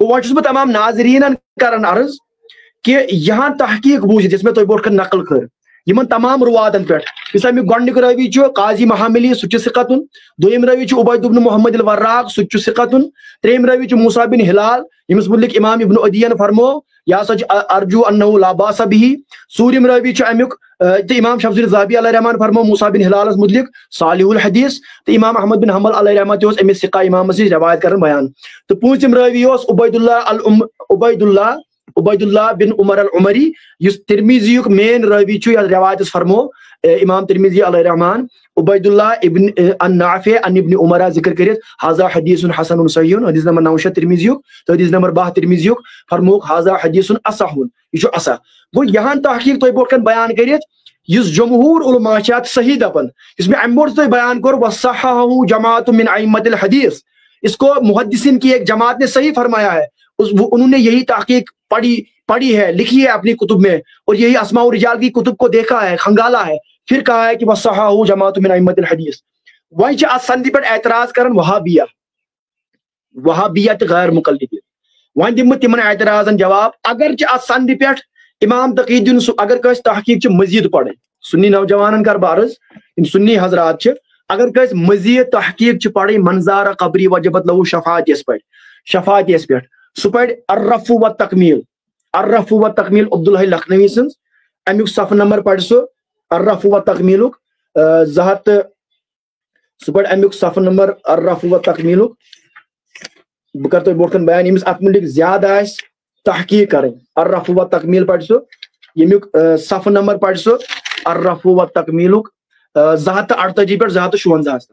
वो बह तमाम नाजरीन करन अर्ज कि यहाँ तहकीक बूझ जिसमें तुम बोट नकल कर यमन तमाम रुवातन पे अमिक गोडनिक रावी काजी महामिली सह सिकतुन दोयम रावी उबैद इब्न मुहम्मद अल वर्राक सह सिकतुन त्रेम रावी मूसा बिन हिलाल यमिस मुतलिक इमाम इब्न अदियन फरमो या सच अर्जु अन्नहु ला बास बिही सूर्यम रावी अमुक तो इमाम शम्सुद्दीन ज़हबी अलैहि रहमान फरमो मूसा बिन हिलाल मुतलिक सालिहुल हदीस तो इमाम अहमद बिन हंबल अलैहि रहमत अमिस सिका इमाम से रवायत कर बयान तो पूंचम रावी उबैदुल्लाह बिन उमर अल उमरी तिरमिजी मेन रावी रवायत फरमो इमाम तिरमिजी अलैहि रहमान उबैदुल्लाह इब्न अन नाफे अन इब्न उमर जिक्र कर हाजा हदीसुन हसनुन सहीहुन हदीस नंबर 900 तिरमिजी तो हदीस नंबर 12 तिरमिजी फरमो हाजा हदीसुन असहुन यह असा गो यहाँ तहकीक तुम बोट बयान कर जमहूर उलमा सही दपन इसमें अम बोट तुम बयान कर वसहहु जमाअतुन मिन अइम्मतिल हदीस इसको मुहद्दिसीन की एक जमात ने सही फरमाया है उन्होंने यही तहकीक पढ़ी है, लिखी है अपनी कुतुब में, और यही अस्मा और रिजाल की कुतुब को देखा है, खंगाला है, फिर कहा है कि वस्सहाहु जमाअतु मिन अइम्मतिल हदीस। वही संधि पर एतराज कर वहाबियत गैर मुकल्लिद वन दिम तिमन एतराजन जवाब। अगर संधि पे इमाम तकीउद्दीन अगर कस तहकीक मजीद पढ़े, सुन्नी नौजवान कर बारज सुन्नी हजरात अगर कस मजीद तहकीक पढ़े मंजार कबरी वजबत लहू शफाअत पे सह पढ़ अर्रफु व तकमील अब्दुल हई लखनवी सन्ज अमुक सफ नंबर पढ़ सह अर्रफु व तकमील जहत सह पढ़ अमुक सफ नंबर अर्रफु व तकमील। बह कर तुम बोट बयान यमिस अत मुतलिक ज्यादा तहकीक करें अर्रफु व तकमील पढ़ सह यमुक सफ नंबर पढ़ सह अर्रफु व तकमील 248 पे 256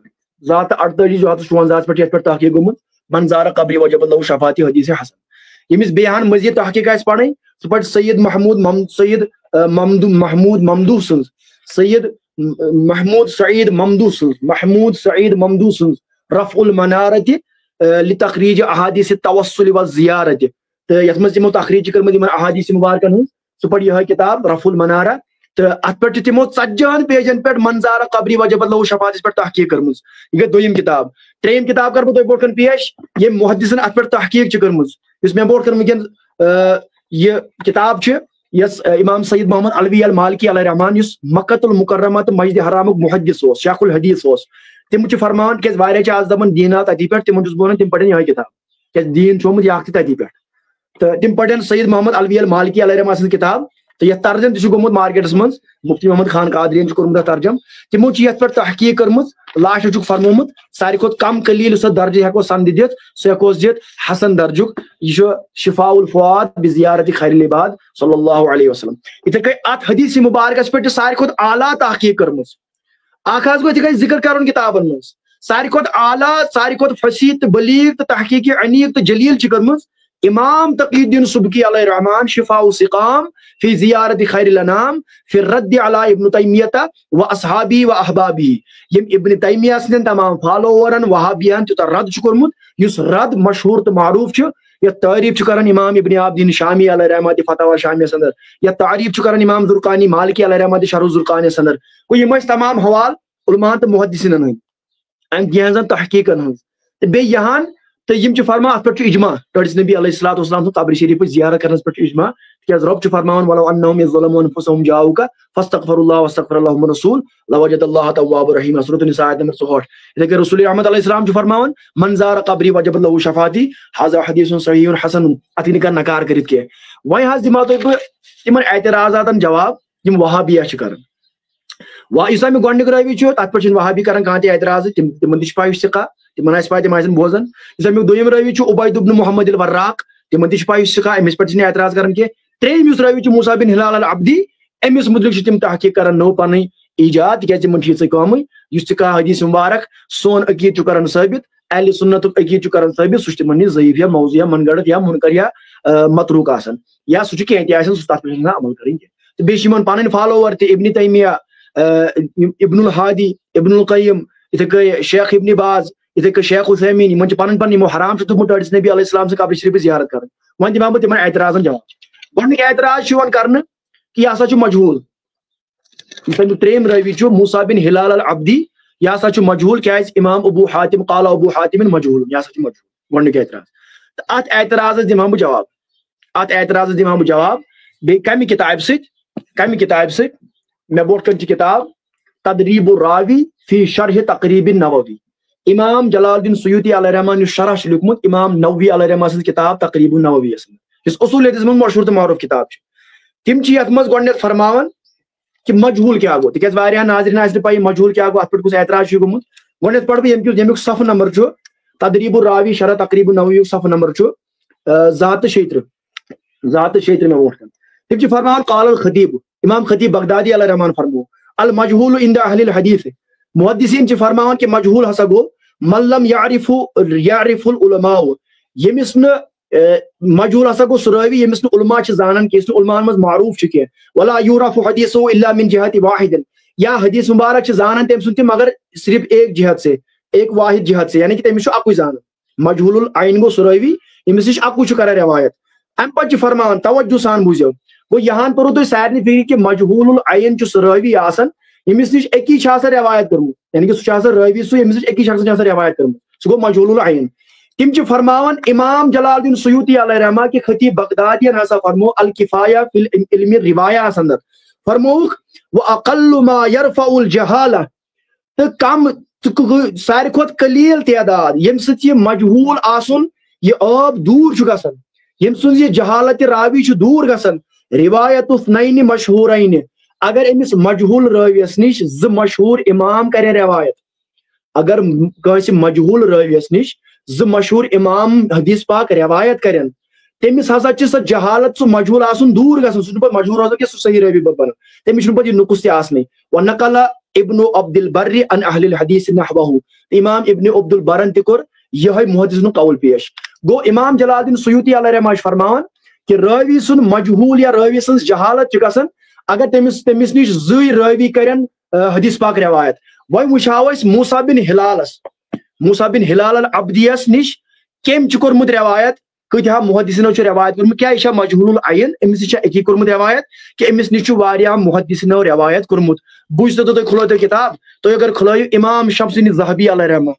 248 पे तहकीक गुमुत मंजार कबरी वजब लहू शफाअत हदीस हसन। यमिस बेहान मजीद तहकीक पढ़ सह पढ़ सैयद महमूद सईद ममदू सन्ज रफ़उल मनारत लितखरीज अहादीस तवस्सुल व ज़ियारत। तो यथ मज तिमो तखरीज कर्मत अहादीस मुबारकन हूँ सह पढ़ यह किताब रफ़उल मनारा। तो अत पे तिमो 40 पेजन पे मंजार कबरी वजब लहू शफाअत पे तहकीक कर्म। यह दोयम किताब। त्रेयम किताब कर तुम बोट पेश ये मुहद्दिसन अत पे तहकीक कर्म मे बोट कर वनकन यह किताब यस इमाम सईद मोहम्मद अलवी अल मालिकी अलैहि रहमान युस मक्कतुल मुकर्रमा तो मस्जिद हरामुक मुहद्दिस शेखुल हदीस तिम फरमान के आज दपन दीनात अति पे तिम बोन तिम पढ़न यह किताब क्या दीन थोमुत यह तति पे। तो तिम पढ़न सईद मोहम्मद अलवी अल मालिकी अलैहि रहमान सन्ज किताब। तो यह तर्जम तुमुत मार्केटस मज मुफ्ती मोहम्मद खान कादरियन कोर्मुत तर्जम तिमो पे तहकीक कर्मुत लास्ट फरमोमुत सारी खुद कम कलील सो दर्ज हेको संधि दित सह हेको दित हसन दर्जुक। यह शिफाउल फुआद बिज़ियारत खैरिल इबाद सल्लल्लाहु अलैहि वसल्लम। इथे कई अत हदीस मुबारकस पे सारी खुद आला तहकीक कर्मुत आखाज को जिक्र कर किताबन मज सारी खुद आला सारी खुद फसीह तो बलीग तो तहकीक अनीक तो जलील कर्मुत इमाम तकीउद्दीन सुबकी अलैहि रहमान शिफाउ सिकाम फी ज़ियारत खैरिल अनाम फिर रद्द अला इब्न तैमिय्यह व असहाबी व अहबाबी। यम इब्न तैमिय्यह सन तमाम फॉलोवरन वहाबियन तो रद्द कर्मुत युस रद्द मशहूर तो मारूफ यह तारीफ करन इमाम इब्न अब्दीन शामी अलैहि रहमत फतवा शामी संदर यह तारीफ करन इमाम ज़ुरकानी मालिकी अलैहि रहमत शरह ज़ुरकानी संदर को यम तमाम हवाल उलमा तो मुहद्दिसिन हन तहकीकन हन। बे यहां तो यम फरमा अत पे इजमा टर्स नबी अलैहिस्सलाम कब्र शरीफ ज़ियारत करने पे इजमा क्या रब फरमान वलो अन्नहुम यज़लमू अनफुसहुम जाऊका फस्तगफिरुल्लाह वस्तगफर लहुम रसूल लवजदल्लाह तव्वाबुर रहीम सूरत निसा आयत नंबर 64। इधर रसूल रहमत अलैहिस्सलाम फरमान मंजार कब्री वजब लहू शफाअती हाज़ा हदीस सहीह हसन अतिन का नकार करित के वही हाज दिमा तो तिमन एतराज़ातन जवाब यम वहाबिया करन वा इस्लामी गोडनिक रवी तथ पे वहाबी कर कह एतराज तिमन पाई सिका तिमन पाई तिम बोजन। इस्लामी दोयम रवी उबैद इब्न मुहम्मद अल वर्राक तिमन पाई सिका अमिस पे एतराज कर कह। त्रेयम रवी मूसा बिन हिलाल अल अब्दी अमिस मुतलिक तिम तहकीक कर नो पन ईजाद क्या तिमन कम कह हदीस मुबारक सोन अकीद कर साबित अहले सुन्नत अकीद कर साबित सह तिमन ज़ईफ या मौज़ू या मनगढ़ या मुनकर या मतरूक आसन या सह कह तथ पे अमल कर। तो बेन पन फॉलोवर इब्न तैमिया इब्नुल हादी इब्नुल क़य्यिम इथे कई शेख इब्न बाज इथे कई शेख उथैमीन इन पन पन हराम तुमुत नबी अलैहिस्सलाम से कब्र शरीफ ज़ियारत कर वन दिमा बह तिमन एतराजन जवाब। गोडनिक एतराज कर कि यह मजहूल त्रेम रवी मूसा बिन हिलाल अल अब्दी यह मजहूल क्या इमाम अबू हातिम क़ाला अबू हातिम मजहूल यह मजहूल गोडनिक एतराज। तो अत एतराज दिमा बह जवाब बे कम किताब से मैं बोट कर किताब तदरीबुर रावी फी शरह तकरीब नववी इमाम जलालुद्दीन सुयूती अलैहि रहमान शरह लिखमुत इमाम नववी अलैहि रहमान किताब तकरीब नववी इस उसूल हदीस में मशहूर तो मारूफ किताब तिम यथ मज गोडनिक फरमावन कि मजहूल क्या गो तिक नाज़रीन पाई मजहूल क्या गो अत पे एतराज गुमुत गोडनिक पढ़ यमुक सफ नंबर तदरीबुर रावी शरह तकरीब नववी सफ नंबर 7 में बोट कर तिम फरमान क़ाल अल खतीब इमाम खतीब बगदादी अलैहि रहमान फरमो अल मजहूल इंद अहलिल हदीस मुहद्दिसीन फरमान कि मजहूल हसा गो मल्लम यारिफुल उलमा यमिस न मजहूल हसा गो सुरावी यमिस न उलमा जानन कि उलमान मज मारूफ के वला युरफु हदीसु इल्ला मिन जिहति वाहिद या हदीस मुबारक जानन तम सुन मगर सिर्फ एक जिहत से एक वाहिद जिहत से यानी कि तमिस अकु जानन मजहूलुल आइन गो सुरावी अमिस नश अकु कर रवायत अम पे फरमान तवज्जो सान बूझो गो यहाँ पो तुम सारे फिर कि मजहूल अयन सह रावी यमिस नश एकी रवायत कर्मुत यानी कि सह रावी सह यमिस एकी शख्स रवायत कर्मुत सह गो मजहूल अयन तिम फरमान इमाम जलालुद्दीन सुयूती अलैहि रहमा के खतीब बगदादियन हसा फरमो अल किफाया फिल इल्म रिवाया अंदर फरमोक व अक़ल्लु मा यरफ़उल जहाला तो कम सारे खुद कलील तादाद यम सह मजहूल आसन ये अब दूर गसन यम सुन ये जहालत रावी दूर गसन रिवायत उस्नैन मशहूरैन अगर अमिस मजहूल रावियस निश ज मशहूर इमाम करे रवायत अगर कस मजहूल रावियस निश ज मशहूर इमाम हदीस पाक रवायत करें तमिस हसा सह जहालत सह मजहूल आसन दूर गसन सह मजहूर रोजन कि सह सही रावी बन तमिस पे नुकुस आसने व नकल इब्न अब्दुल बर्र अन अहलिल हदीस नहवहु इमाम इब्न अब्दुल बरन तह यह मुहद्दिस कौल पेश गो इमाम जलालुद्दीन सुयूती अलैहि रहमा फरमान कि रावी सुन मजहूल या रावी सं जहालत गसन अगर तमिस निश ज रावी करें हदीस पाक रवायत वह वुचाव मूसा बिन हिलाल अल अब्दियस निश कम कोर्मुत रवायत कत्या मुहद्दिसिनो रवायत कोर्मुत क्या यह मजहूल अयन अमिस एकी कोर्मुत रवायत कि अमिस निश मुहद्दिसिनो रवायत कोर्मुत बुझ तो तुम खुलो किताब तो अगर खुलायो इमाम शम्सुद्दीन ज़हबी अलैहि रहमा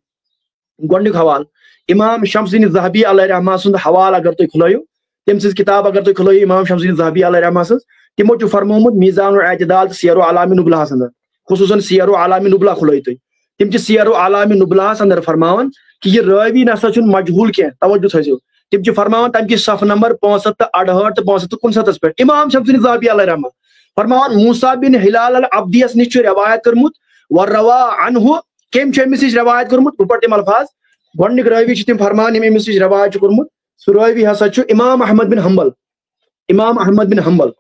गोडनिक हवाल इमाम शम्सुद्दीन ज़हबी अलैहि रहमा सुंद हवाल अगर तुम खुलायो तम सज किताब अगर तुम खुलायो इमाम शम्सुद्दीन ज़हबी अलैहि रहमा सज तिमो फरमोमुत मीज़ानुल एतदाल सियर अलामी नुबला अंदर खुसूसन सियर अलामी नुबला खुलायो तुम सियर अलामी नुबला अंदर फरमान कि यह रावी नसा मजहूल क्या तवज्जो थो तिम फरमान तम सफ नंबर 568 तो 569 पे इमाम शम्सुद्दीन ज़हबी अलैहि रहमा फरमान मूसा बिन हिलाल अल अब्दियस निश रवायत करमुत व रवा अनहु कम अमिस रवायत करमुत बह पढ़ अल्फाज गोडनिक रावी तिम फरमान अमिस रवायत करमुत सह रावी हसा इमाम अहमद बिन हम्बल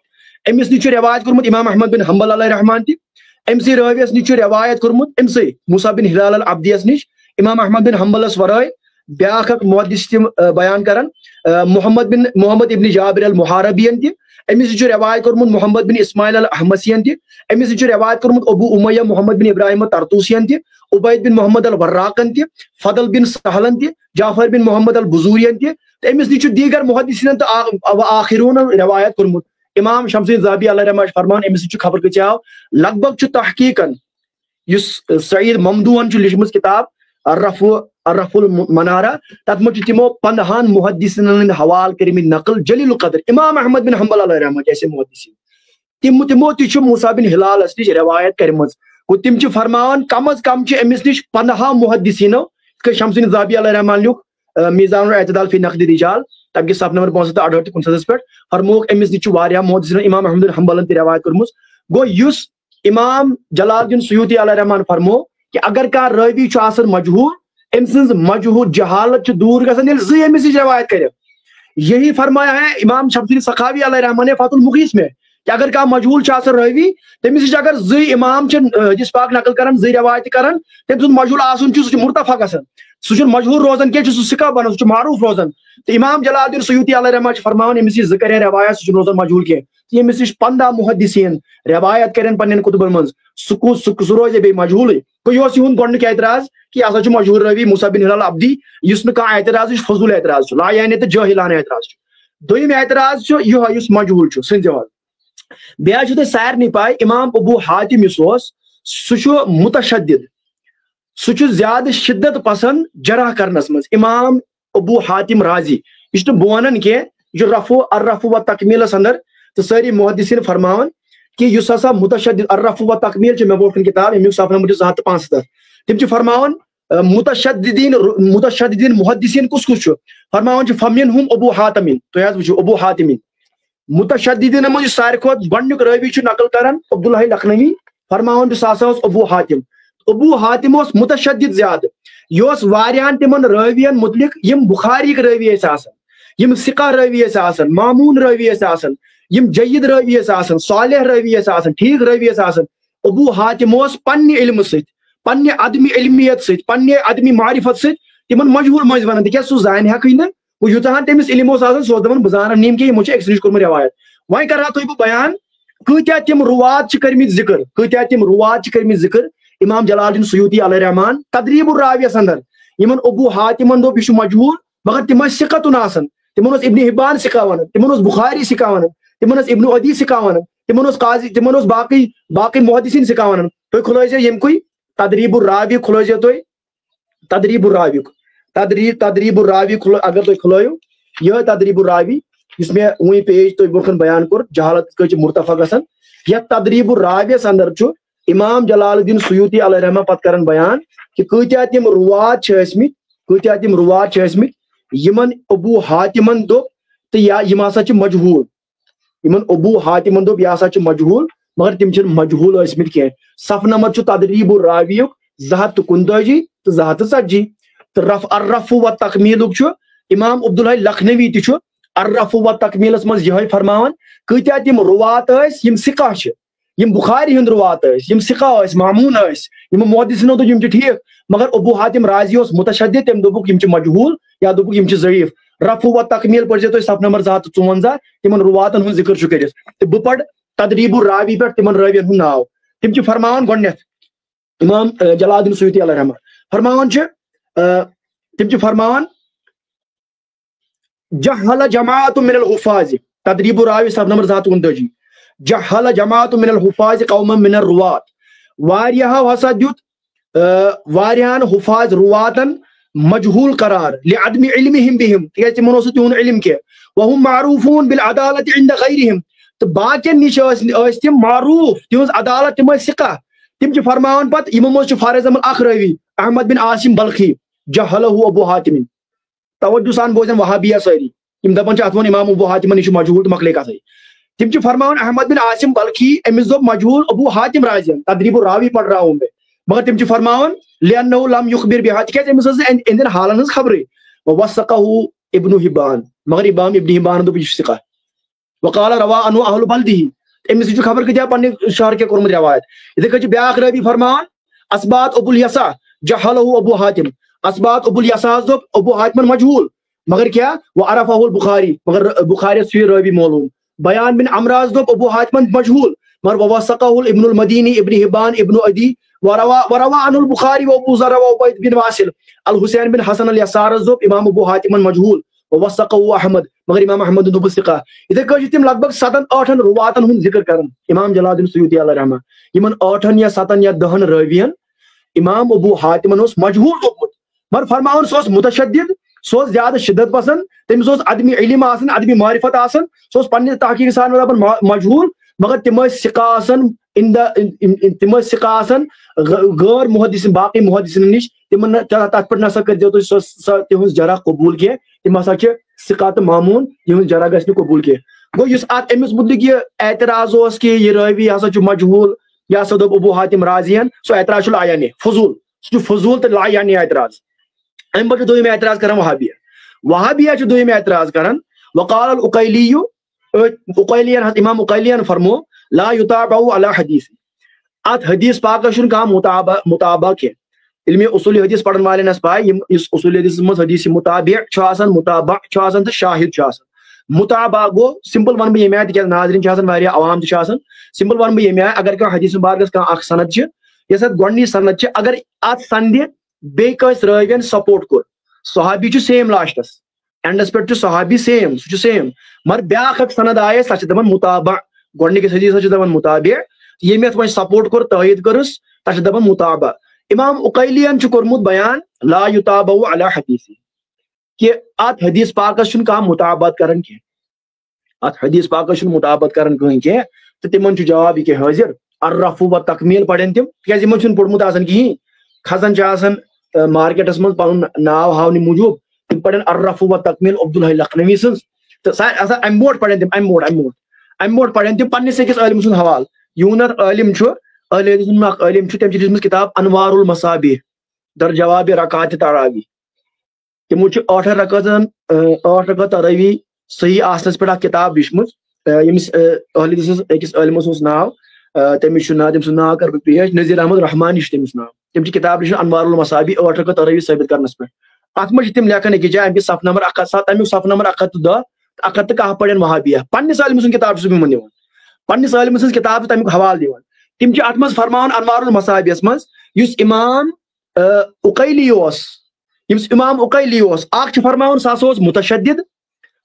अमिस निश रवायत करमुत इमाम अहमद बिन हम्बल अलैहि रहमान अमसी रावियस निश रवायत करमुत अमसे मूसा बिन हिलाल अल अब्दियस निश इमाम अहमद बिन हम्बलस वराय ब्याख मुहद्दिस बयान करन मोहम्मद इब्न जाबिर अल मुहारबियन अमिस रवायत करमुत मोहम्मद बिन इस्माइल अल अहमसियन अमिस रवायत करमुत अबू उमय्या मोहम्मद बिन इब्राहिम तरतूसियन उबैद बिन मोहम्मद अल वर्राकन फदल बिन सहलन जाफर बिन मोहम्मद अल बुजूरियन अमिस निश दीगर मुहद्दिसिन तो आखिरून रवायत करमुत इमाम शम्सुद्दीन ज़हबी अलैहि रहमा फरमान अमिस खबर कचाव लगभग तहकीकन सईद ममदूहन लिखम किताब अर्रफुल मनारा तथ मे तिमो 15 मुहद्दिसिन हवाल कर नकल जलील कदर इमाम अहमद बिन हम्बल अलैहि रहमा जैसे मुहद्दिसिन तिमो मूसा बिन हिलाल निश रवायत करम तिम फरमान कम अज कम अमिस निश 15 मुहद्दिसिनो शम्सुद्दीन ज़हबी अलैहि रहमा लिख मीज़ानुल एतदाल फी नक़्द रिजाल तब सफ नंबर 568 तो 59 पे फरमोक अमिस निश मुहद्दिसिन इमाम अहमद बिन हम्बल रवायत करम गो युस इमाम जलालुद्दीन सुयूती अलैहि रहमान फरमो कि अगर कह रावी मजहूल अम सज मजहूल जहालत दूर गसन अमिस रवायत कर यही फरमाया है इमाम शम्सुद्दीन सखावी अलैहि रहमान ने फतुल मुगीस में कि अगर कह मजहूल रावी तमिस अगर ज इमाम हदीस पाक नकल कर रवायत कर तम मजहूल आसन सह मुर्तफा गसन सह मजहूल रोजान क्या सिका बन सह मारूफ रोजान तो इमाम जलालुद्दीन सुयूती अलैहि रहमान फरमान अमिस ज कर रवायत सह रोजान मजहूल क्या अमिस 15 मुहद्दिसिन रवायत करें पन्न कुतुबन मज सह रोजे बे मजहूल गो यह गोडनिक एतराज कि यह मजहूल रावी मूसा बिन हिलाल अब्दी कह एतराज फजूल एतराज लायाने तो जाहिलाना एतराज दोयम एतराज यह मजहूल सन जवाब बे सारे पाई इमाम अबू हातिम सह मुतशद्दिद सह ज्यादा शिद्दत पसंद जरह करनस मज इमाम अबू हातिम राजी यह बह वन कह अर्रफु व तकमीलस अंदर तो सारी मुहद्दिसिन फरमान कि हसा मुतशद्दिद अर्रफु व तकमील मे बोट किताब अमुक सफ नंबर 765 तिम फरमान मुतशद्दिदीन मुहद्दिसिन कुस फरमान फमिनहुम अबू हातिमिन तो वो अबू हातिमिन मुतशद्दिदीन मज सारे खुद गोडनिक रावी नकल कर अब्दुल्लाह लखनवी फरमान सह अबू हातिम मुतशद्दिद ज्यादा यह तिमन रावियन मुतलिक यम बुखारी रावी यम सिका रावी मामून रावी यम जयीद रावी सालेह रावी ठीक रावी अबू हातिम पन्ने इल्म पन्ने अदमी इल्मियत पन्ने अदमी मारिफत तिमन मजहूल मज वन क्या सह जान हेकई न यूतान तमिस इल्म सह दपान बह जान नीम कि यमो अक्स नश रवायत वह कर बह बयान कत्या तिम रुवात कर्मित जिक्र कत्या तिम रुवात कर्मित जिक्र इमाम जलालुद्दीन सुयूती अलैहि रहमान तदरीबुर रावियस अंदर यमन अबू हातिमन दोप यह मजहूल मगर तिम सिकतुन आसन, तिमन इब्न हिब्बान सिखावन, तिमन बुखारी सिखावन, तिमन इब्न अदी सिखावन, तिमन काजी, तिमन बाकी बाकी मुहद्दिसीन सिखावन। तो खुलाइजे यमकुई तदरीबुर रावी खुलाइजे तो तदरीबुर रावी तदरीबुर रावी अगर तो खुलायो यह तदरीबुर रावी जिसमें वही पेज तो बुखन बयान कर जहालत कच मुर्तफा गसन। यह तदरीबुर रावी अंदर छु इमाम जलालुद्दीन सुयूती अलैहि रहमा पत करन बयान कि कत्या तिम रुवात छस्मित, कत्या तिम रुवात छस्मित यमन अबू हातिमन दो तो या यम हसा छु मजहूल, यमन अबू हातिमन दो या हसा छु मजहूल, मगर तिम छु मजहूल असमित के। सफ नंबर छु तदरीबुर रावी 251 तो 240 तो रफ व तकमील छु इमाम अब्दुल हई लखनवी ति अर्रफ व तकमीलस मज यह फरमान कत्या तिम रुवात यम सिका छ, यम बुखारी हंद रुवात यम सिका मामून यम मुहद्दिसीनो तो यम ठीक, मगर अबू हातिम राजी मुतशद्दिद तम दोबुक यम मजहूल या दोबुक यम ज़ईफ। रफ व तकमील पढ़े तो सफ नंबर 254 तिमन रुवातन हंद जिक्र कर तो बह पढ़ तदरीबुर रावी पे तिमन रावियन हंद नाव। तिम फरमान गोडनेथ इमाम जलालुद्दीन सुयूती अलैहि रहमा फरमान तिम फरमान जहल जमाअतु मिनल हुफाज, तदरीबुर रावी सफ नंबर 249 जहल जमाअतु मिनल हुफाज कौमन मिनर रुवात, वारियाह हसा द्युत वारियान हुफाज रुवातन मजहूल करार लिअदमी इल्मिहिम बिहिम, तियाज तिमन ओस तिहुन इल्म के, वहुम मारूफून बिल अदालत इंद गैरिहिम, तो बाकियन निश अस तिम मारूफ तिहुन अदालत तिम सिका। तिम फरमान पत यमो फॉर एग्जाम्पल अख रावी अहमद बिन आसिम बल्खी जहलहु अबू हातिम, तवज्जो सान बोजन वहाबिया सारी यम दपन अथवन इमाम अबू हातिम निश मजहूल तो मकले कथ। तिम फरमान अहमद बिन आसिम बल्खी अमिस दोप मजहूल अबू हातिम राजियन, तदरीबुर रावी पढ़ रहा हूं मैं, मगर तिम फरमान लिअन्नहु लम युखबिर बिहा, तियाज अमिस इंदन हालन हंस खबरे, ववसक़हु इब्न हिब्बान, मगर इमाम इब्न हिब्बान दोप यह सिका, वक़ाल रवा अनु अहलु बल्दिही, अमिस खबर कत्या पन्ने शहर के कोरमत रवायत। इधे कछ ब्याख रावी फरमान असबात अबुल यसा जहलहु अबू हातिम, असबात अबुल यसा दोप अबू हातिम मजहूल, मगर क्या वो अरफहुल बुखारी, मगर बुखारी से रावी मालूम। बयान बिन अमराज दोप अबू हातिम मजहूल, मगर ववसक़हुल इब्नुल मदीनी इब्न हिब्बान इब्न अदी वरवा अनुल बुखारी व अबू ज़र व उबैद बिन वासिल अल हुसैन बिन हसन अल यसार दोप इमाम अबू हातिम मजहूल ववसक़हु अहमद, मगर इमाम अहमद दोप सिका। इधे कछ तिम लगभग 7-8 रुवातन हुन जिक्र करन इमाम जलालुद्दीन सुयूती अलैहि रहमा, यमन 8 या 7 या 10 रावियन इमाम अबू हातिमन ओस मजहूल दोपमुत, मगर फरमान सोस मुतशद्दिद, सोस ज्यादा शिद्दत पसंद, तमिस ओस अदमी इल्म आसन अदमी मारिफत आसन, सोस पन्ने तहकीक सान दपन मजहूल, मगर तिम सिका आसन तिम सिका आसन गैर मुहद्दिसीन बाकी मुहद्दिसीन निश तिमन तथ पे नसा कर दो तिहन जरा कबूल के, तिम हसा सिका तो मामून तिहन जरा गस कबूल के। गो युस अत अमिस मुतलिक यह एतराज ओस कि यह रावी हसा मजहूल या हसा दोप अबू हातिम राजियन, सो एतराज लायाने फजूल, सह फजूल तो लायाने एतराज। अम पे दोम एतराज कर वहाबिया, वहाबिया दोम एतराज कर वक़ाल उकैलियु, उकैलियन इमाम उकैलियन फरमो ला युताबउ अला हदीस, अत हदीस पाक कह मुताबा के इल्मे उसूल हदीस पढ़न वाले नस पाए इस उसूल हदीस मज हदीस मुताबि मुताबा तो शाहिद मुताबा गो सिंपल वन बह ये तिक नाजरीन अवाम सिंपल वन बह ये अगर क्या हदीस मुबारक कह सनद यस गोडनी सनद अगर अत सनद बेस रावियन सपोर्ट कोर सहाबी सेम लास्टस एंडस पे सहाबी सेम सह सेम, मगर ब्या सनद आये सह दपान मुताबा, गोडनिकस हदीस दपान मुताबि ये वो सपोर्ट कोर तयद करस तह दपान मुताबा। इमाम उकैलियन कोरमुत बयान ला युताबउ अला हदीस कि अत हदीस पाकस कह मुताबत कर अत हदीस पाकस मुताबत कर कह, तो तिमन जवाब यह हाजिर अर्रफ व तकमील पढ़न तिम तिम पोर्मुत कहीं खजन मार्केटस मज पन नाव हावन मूजूब तिम पढ़न अर्रफ व तकमील अब्दुल हई लखनवी सज, तो अम मोट पढ़न तिम अम मोट पढ़न तिम पन्निस अकिस आलिम सुन हवाल यूनर आलिम आलिम तम किताब अनवारुल मसाबी दर जवाब रकात तरावी, तमो 8 रकात तरावी सही आसनस पे किताब दिशमुत यमिस अकिस आलिमस नाव तमिस नाव कर पेश नज़ीर अहमद रहमान तमिस नाव, तम किताब लिखन अनवारुल मसाबी 8 रकात तरावी साबित करनस पे। अत मज तम लेखन अकिस जाय सफ नंबर 107 सफ नंबर 110 110 पढ़न वहाबिया पन्निस आलिम किताब दिवन पन्निस आलिम किताब तमिक हवाल दिवन, तिम अत मज फरमान अनवारुल मसाबियस मज युस इमाम उकैली यम्स इमाम उकैली ओस आख फरमावन सास मुतशद्दिद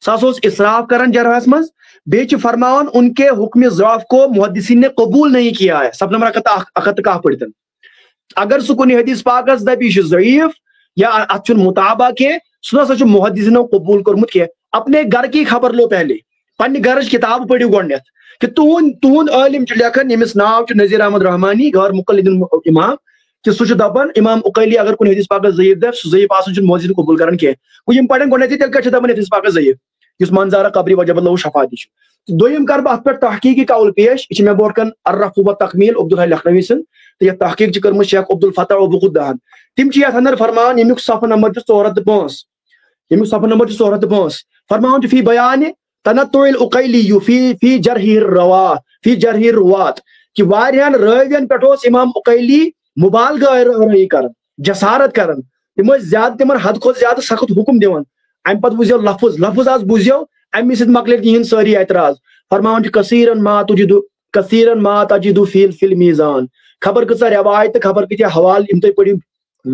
सास इसराफ करन जरहस मज बे फरमावन उनके हुक्म ज़अफ़ को मुहद्दिसीन ने कबूल नहीं किया है। सब नंबर अकत कह पढ़तन अगर सह कुन हदीस पाकस दपी ज़ईफ या अत मुताबा के सह मुहद्दिसीनो कबूल कर्मुत के। अपने घर की खबर लो पहले पन्ने घर किताब पढ़ियो गोडनेथ कि तुहुंद आलिम लेखन यमिस नाव नज़ीर अहमद रहमानी गैर मुक़ल्लिदीन इमाम कि सह दपान इमाम उकैली अगर कुन हदीस पाकस ज़ईफ दप सह ज़ईफ आसन मुहद्दिसीन कबूल करन के यम पढ़न गोडनेथ तेल कह दपान हदीस पाकस ज़ईफ युस मंजारा कब्री वजब लहु शफाती दोयम कर बह पे तहकीकी कौल पेश यह मे बोट कन अर्रफ व तकमील अब्दुल हई लखनवी सन तो यह तहकीक कर्म शेख अब्दुल फतह अबुकुद्दान तिम यथ अंदर फरमान यमुक सफ़ नंबर 405 यमुक सफ़ नंबर 405 फरमान फी बयान तनत्तुल उकैली फी जरहिर रवा फी जरहिर रुवात कि वारियान रावियन पेटोस इमाम उकैली मुबालगा रही करन जसारत करन तिम ज्यादा तिमन हद खो ज्यादा सख्त हुक्म दिवन अम पत बुझो लफ्ज लफ्ज आज बुझो अमी सत मकल तिहन सारी एतराज फरमान कसीरन मा तजिदु फिल मीजान खबर कसा रवायत खबर कत हवाल इम तुम पढ़ो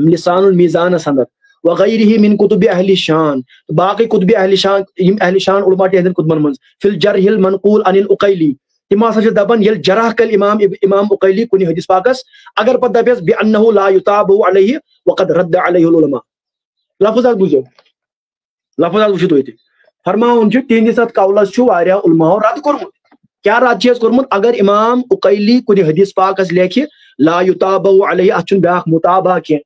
लिसानुल मीजान अंदर वगैरही मिन कुतुब अहल शान बाकी कुतुब अहल शान उलमा तिहंदन कुतुबन मज फिल जरहिल मनकूल अनिल उकैली तिम हसा दपन ये जरह कल इमाम उकैली कुन हदीस पाकस अगर पत दपस बिअन्नहु ला युताबु अलैहि वक़द रद्द अलैहि उलमा लफ्ज आज बुझो लफ्ज आज वुचो तुम फरमान तिहंदिस अत कौलस उलमाओ रद्द कोर्मुत क्या रद्द कोर्मुत अगर इमाम उकैली कुन हदीस पाकस लेखि ला युताबु अलैहि अत ब्याख मुताबा के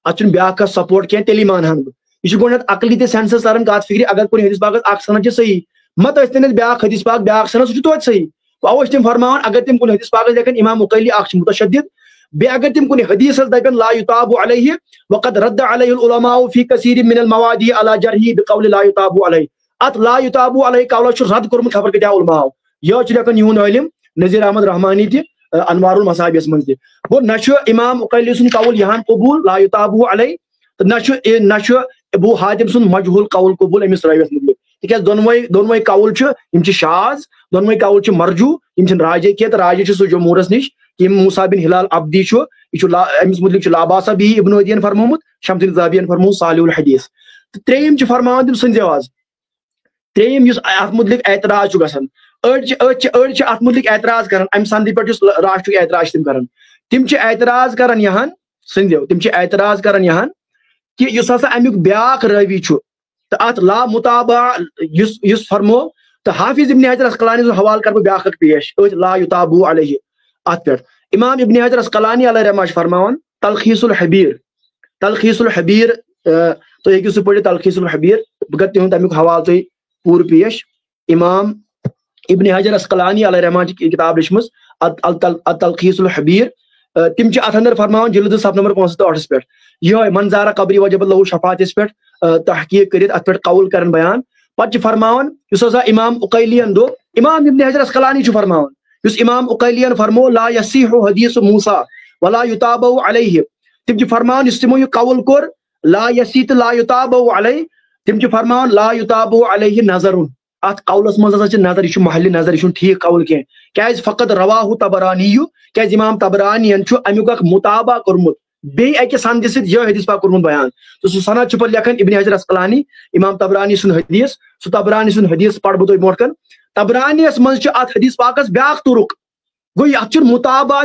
अत ब्याख का सपोर्ट के तेली मानहान यह गोडनेथ अकली ते सेंसस तरन कत फिक्र अगर कुन हदीस पाकस अख सनद सही मत अस्तन ब्याख हदीस पाक ब्याख सनद सह तो सही अवश तिम फरमान अगर तिम कुन हदीस पाकस लेखन इमाम उकैली अख मुतशद्दिद बे अगर तिम कुन हदीस दपन ला युताबु अलैहि वक़द रद्द अलैहि उलमा फी कसीर मिन अल मवादी अला जरही बिकौल ला युताबु अलैहि अत ला युताबु अलैहि कौल रद्द कोर्मुत खबर कत उलमा यह लेखन यहून आलिम नज़ीर अहमद रहमानी ति अनवारुल मसाबिस मज गो न इमाम उकैली सुन कौल यहाँ कबूल ला युताबु अलैहि न अबू हातिम सुन मजहूल कौल कबूल अमिस रावियस मुतल्लिक तिक दोनवे कौल शाज दोनवे कौल मरजू राजे के राजे सह जमहूरस निश कि मूसा बिन हिलाल अब्दी अमिस मुतल्लिक लाबासा भी इब्न उदियन फरमोमुत शम्सुल ज़ाबियन फरमोमुत सालिहुल हदीस त्रेयम फरमान तिम संज आवाज त्रेयम अत मुतल्लिक एतराज गसन अड़ अत मुतल्लिक एतराज कर अम संधि पे राष्ट्र एतराज तिम एतराज कर यहाँ संदेव तिम एतराज कर यहाँ कि हसा अमुक ब्याख रावी तो अत ला मुताबा फरमो तो हाफिज इब्न हजर अस्कलानी हवाल कर ब्याख पेश ला युताबु अलैहि अत पे इमाम इब्न हजर अस्कलानी अलैहि रहमह फरमान तलखीसुल हबीर तो हेकि सह पढ़ियो तलखीसुल हबीर बह कर तिहुंद अमुक हवाल तुम पूर पेश इमाम इब्न हजर अस्कलानी अलैहि रहमह की किताब लिखमस तलखीसुल हबीर तिम अत अंदर फरमान जिल्द सफ़ नंबर 508 पे यह मंजारा कब्री वजब लहु शफातिस पे तहकीक कर अत पे कौल कर बयान पे फरमान इमाम उकैलियन दो इमाम इब्न हजर अस्कलानी फरमान इमाम उकैलियन फरमो ला यसीहु हदीस मूसा वला युताबु अलैहि तिम फरमान तिमो यह कौल कोर ला यसी ला युताबु अलैहि तिम फरमान ला युताबु अलैहि नजरुन अत कौलस मज नजर यह महल नजर यह ठीक कौल क्या फ़कत रवाहु तबरानी क्या इमाम तबरानियन अमुक मुताबा कोर्मुत बे अकि संद यह हदीस पाक कोर्मुत बयान तो सह सनद पे लेखन इब्न हजर अस्कलानी इमाम तबरानी सुन हदीस सह तबरानी सुन हदीस पढ़ बह मोट कन तबरानियस मज अत हदीस पाकस ब्याख तुरुक गो अत मुताबा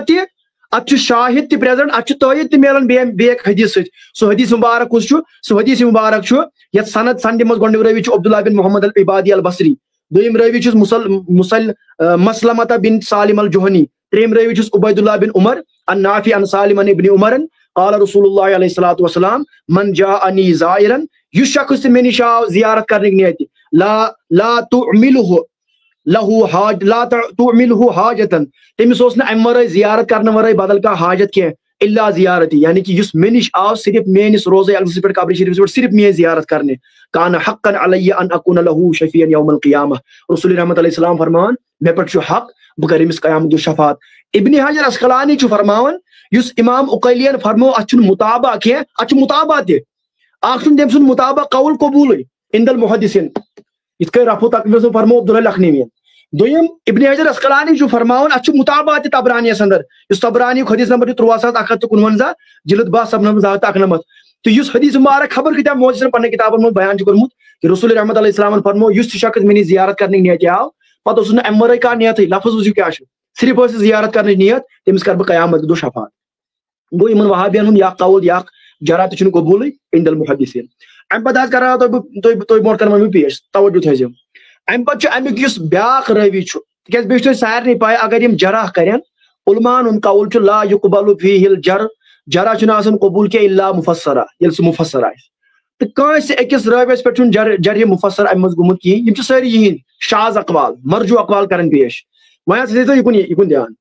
अत शाहिद त प्रेजेंट अत तयद मिलान बे हदीस सह हदीस मुबारक कुछ सह हदीस मुबारक ये सनद संद मज गोडनिक रवी अब्दुल्लाह बिन मोहम्मद अल इबादी अल बसरी दोयम रवी मसलमता बिन सालिम अल जुहनी त्रेम रवी उबैदुल्लाह बिन उमर अन नाफी अन सालिम इब्न उमर क़ाल रसूलुल्लाह अलैहि सल्लतु वस्सलाम मन जाअनी ज़ाइरन युस शख्स मे निश आव ज़ियारत करने की नियत ला तुअमिलहु लहु हाज ला तुअमिलहु हाजतन तमिस ओस न अम वराय ज़ियारत करने वराय बदल का हाजत के इल्ला ज़ियारती यानी कि युस मे निश आव सिर्फ मेनिस रोज़े अक़दस पे कब्र शरीफ पे सिर्फ मे ज़ियारत करने कान हक़्क़न अलैहि अन अकून लहु शफ़ीअन यौमल क़ियामह रसूल रहमत अलैहि सलाम फरमान मे पर हक बह कर अमिस क़यामत शफ़ात इब्न हजर अस्कलानी फरमान युस इमाम उकैलियन फरमो अत मुताबा के अत मुताबा तम सुन मुताबा कौल कबूल इंदल मुहद्दिसिन इत रफु तकवीर फरमो अब्दुल हई लखनवी दोयम इब्न हजर अस्कलानी फरमान अत मुताबा तबरानियस अंदर तबरानी हदीस नंबर 3149 जिल्द 10 सब नंबर 291 तो युस हदीस मुबारक खबर कत्या मोजिज़न पन्ने किताबन में बयान कर्मुत कि रसूल रहमत अलैहि सलाम फरमो युस शख्स मेरी जियारत करने नियत आव पत उस अमर का नियत लफ्ज वुजू क्या सिर्फ जियारत करने नियत तमिस कर क़यामत दो शफात गो इन वहाबियन हुंद या कौल या जरा तो कबूल इंदल मुहद्दिसीन अम पत कर तुम ब्रोट कर पेश तवज्जो थो अम पे अमुक ब्याक रवी तक सारे पाए अगर यम जरा करें उलमान उन कौल ला युकबलु फीहिल जर जरा कबूल के इल्ला मुफस्सरा ये सह मुफस्सर आए तो कंस अकिस राविस पे जर मुफस्सर अम गुमुत कहीं सारी यहिंद शाज अकवाल मरजू अकवाल कर पेश वह युन ध्यान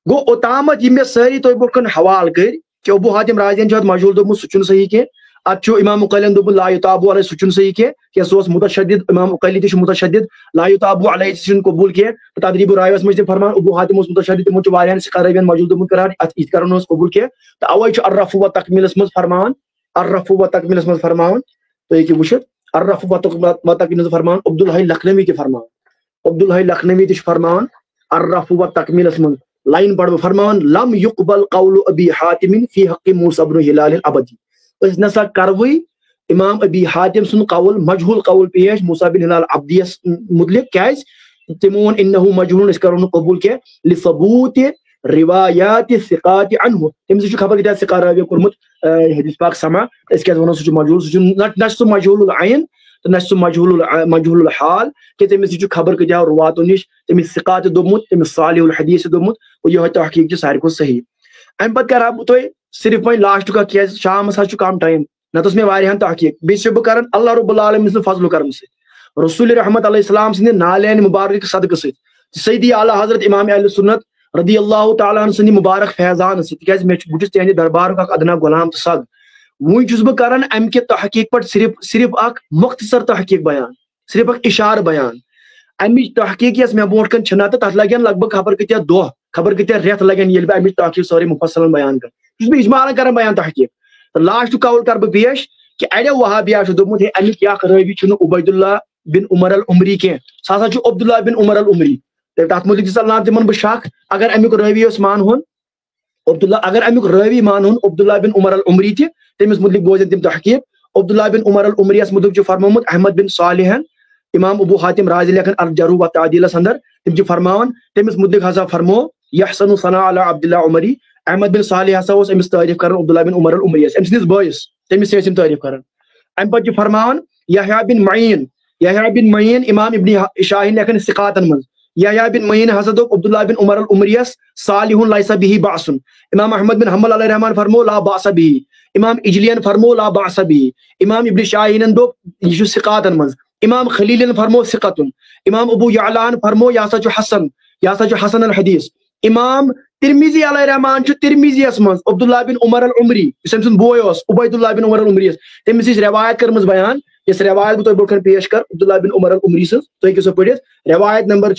गो ओतामत मे सारी तुम ब्रोट हवाल कर कि अबू हातिम राज़ियन मशहूर दोमुत सह सही कह अत इमाम मुक़ल्लिन दोपुन ला युताबु अलैहि सह सही कह सह मुतशद्दिद इमाम मुक़ल्लिद तह मुतशद्दिद ला युताबु अलैहि सह कबूल कह तदरीब राविस मज फरमान अबू हातिम मुतशद्दिद तमो वारियान सिखारवियन मौजूद दोमुत करार इत करन कबूल कह तो अवै अर्रफ़ु व तकमीलस मज फरमान अर्रफ़ु व तकमीलस मज फरमान तो ये वुचित अर्रफ़ु व तकमीलस फरमान अब्दुल हई लखनवी के फरमान अब्दुल हई लखनवी तह फरमान अर्रफ़ु व तकमीलस मज लाइन पढ़ फरमान लम युक़बल क़ौलु अबी हातिम फी हक़्क़ि मूसा इब्न हिलाल अबदी नसा करवई इमाम अबी हातिम सुन कौल मजहूल कौल पेश मूसा बिन हिलाल अब्दियस मुतलिक क्या तिमोन इन्नहु मजहूल करो कबूल के लिसबूत रिवायात सिकात अनहु तमिस खबर क्या सिका रावी कोरमुत हदीस पाक समा इस क्या वनो सु मजहूल सु न मजहूल आयन तो न मजहूल हाल कि तमिस खबर क्या रुवातो निश तमिस सिकात दोमुत तमिस सालिहुल हदीस दोमुत और यह तहकीक सारी को सही अम पत कर तुम सिर्फ वही लास्ट का क्या शाम कम टाइम न मे वारियान तहकीक बह बह कर अल्लाह रब्बुल आलमीन सद फजल करम सत रसूल रहमत अलैहि सलाम सद नालैन मुबारक सदक़ सत सय्यदी आला हजरत इमाम अहले सुन्नत रदी अल्लाह तआला अन्हु सद मुबारक फैजान सत बह तुहद दरबार अदना गुलाम तो सद वह बह कर अम के तहकीक पे सिर्फ मुख्तसर तहकीक बयान सिर्फ इशार बयान अमिच तहकीक यस मे ब्रोट कन तथ लगन लगभग खबर कत्या दह खबर कत्या रेत लगन ये अमिच तहकीक सारी मुफस्सलन बयान कर इजमाल कर बयान तहकीक लास्ट कौल कर पेश कि अड़ो वहाबिया दोमुत अमिक रावी उबैदुल्लाह बिन उमर अल उमरी कह सह अब्दुल्लाह बिन उमर अल उमरी तथ मुतलिक चलना तिमन बह शक अगर अमुक रावी मान होन अब्दुल्लाह अगर अमुक रावी मान होन अब्दुल्लाह बिन उमर अल उमरी तमिस मुतलिक बोजन तिम तहकीक अब्दुल्लाह बिन उमर अल उमरी मुतलिक फरमोमुत अहमद बिन सालिहन इमाम अबू हातिम राज़ी लेखन अल जरूह व तादीलस अंदर तिम फरमान तमिस मुतलिक हसा फरमो यहसनु सना अला अब्दुल्लाह उमरी अहमद बिन सालिह हसा अमिस तारीफ कर अब्दुल्लाह बिन उमर अल उमरी अमिस बॉयस तमिस तारीफ कर अम पे फरमान यहया बिन मईन इमाम इब्न शाहीन लेखन सिकातन मज यहया बिन मईन हसा दो अब्दुल्लाह बिन उमर अल उमरी सालिहुन लैसा बिही बासन इमाम अहमद बिन हम्बल अलैहि रहमान फरमो ला बास बिही इमाम इजलियन फरमो ला बास बिही इमाम इब्न शाहीन दो यह सिकातन मज इमाम खलीलन फरमो सिकतुन इमाम अबू यालान फरमो यासा हसन अल हदीस इमाम तिरमिजी अलैहि रहमान तिरमिजीयस मज अब्दुल्लाह बिन उमर अल उमरी बोय उबैदुल्लाह बिन उमर अल उमरी तमिस रवायत करमज बयान इस रवायत बह तुम पेश कर अब्दुल्लाह बिन उमर अल उमरी तुम पढ़ित रवायत नंबर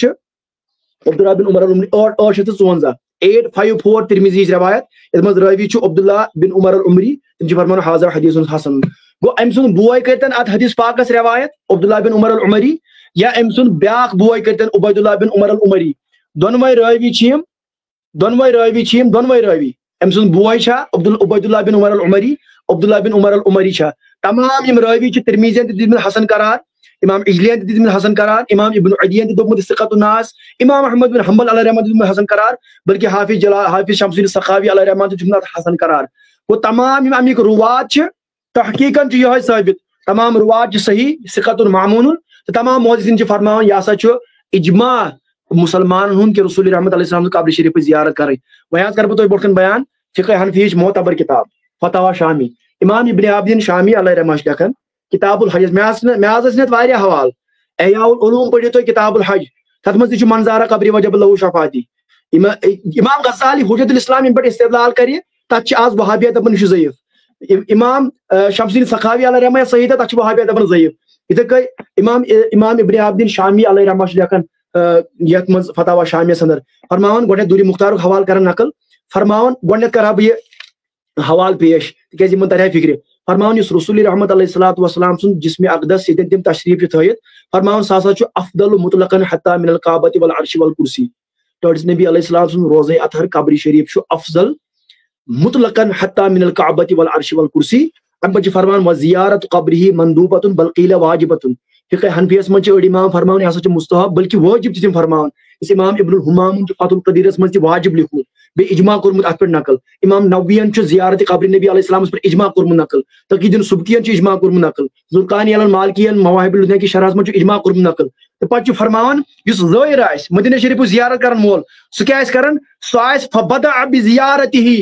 अब्दुल्लाह बिन उमर अल उमरी 854 854 तिरमिजी रवायत इस मज रावी अब्दुल्लाह बिन उमर अल उमरी तम फरमान हाज़ा हदीस हसन गो अम सुन बोय करतन अत हदीस पाकस रवायत अब्दुल्लाह बिन उमर अल उमरी या अम सुन ब्याक बोय करतन उबैदुल्लाह बिन उमर अल उमरी दोनवै रावी दोनवै रावी अम सुन बोय उबैदुल्लाह बिन उमर अल उमरी अब्दुल्लाह बिन उमर अल उमरी तमाम यम रावी तिरमिज़ियन दितमत हसन करार इमाम इजलियन दितमत हसन करार इमाम इब्न अदियन दोमुत सिक़तुन नास इमाम अहमद बिन हम्बल अलैहि रहमत दितमत हसन करार बल्कि हाफिज शम्सुद्दीन सखावी अलैहि रहमत दितमत हसन करार वो तमाम अमिक रुवात तहकीकन यह साबित तमाम रुवात सही सिक़तुन मामून तो तमाम मुहद्दिसीन फरमान यह हसा इजमा मुसलमान हुन के रसूल रहमत अलैहि सलाम कब्र शरीफ ज़ियारत कर वह कर तुम ब्रोट बयान फ़िक़्ह हनफीच मोतबर किताब फतवा शामी इमाम इब्न आबिदीन शामी अलैहि रहमत लेखन किताबुल हज मे वारिया हवाल एहयाउल उलूम पढ़ियो तुम किताबुल हज तथ मज मंजारा कब्री वजब लहू शफाती इमाम गज़ाली हुज्जतुल इस्लाम इन पे इस्तेदलाल कर तथ आज वहाबिया दपन ज़ईफ इमाम शम्सुद्दीन सखावी अलैहि रहमत सही तथ वहाबिया दपन ज़ईफ इथे कई इमाम इब्न आबिदीन शामी अलैहि रहमत लेखन यथ मज फतवा शामी अंदर फरमान गोडे दूरी मुख्तार हवाल कर नकल फरमान गोडे कर बह हवाल पेश तक तरह फिक्र फरमान रसूल रहमत अलैहि वसल्लम सुन जिस्म अक़दस ये तम तशरीफ थत फरमान सह अफदल मुतलकन हत्ता मिनल काबति वल अर्श वल कुर्सी टर्स नबी अलैहि सलाम सुन रोज़े अतहर कब्र शरीफ अफजल मुतलकन हत्ता मिनल काबति वल अर्श वल कुर्सी अम पे फरमान व ज़ियारत क़ब्रिही मंदूबतुन बल क़ील वाजिबतुन। फ़िक़्ह हनफ़ियस मं अड़ इमाम फरमान यह मुस्तहब बल्कि वाजिब तिम फरमान। इस इमाम इब्नुल हुमाम फ़तहुल क़दीरस मं वाजिब लिखमुत बे इजमा कोरमुत अत पे नकल। इमाम नववियन ज़ियारत क़ब्र नबी अलैहिस्सलाम पर इजमा कोरमुत नकल। तक़ीयुद्दीन सुब्कियन इजमा कोरमुत नकल। ज़ुल्क़ानी अल मालिकियन मवाहिबुल दुनिया की शरह मं इजमा कोरमुत नकल। तो पे फरमान युस ज़ाहिर आसि मदीना शरीफ ज़ियारत करन वोल सह क्या आसि करन, सह आसि फबदा बिज़ियारतिही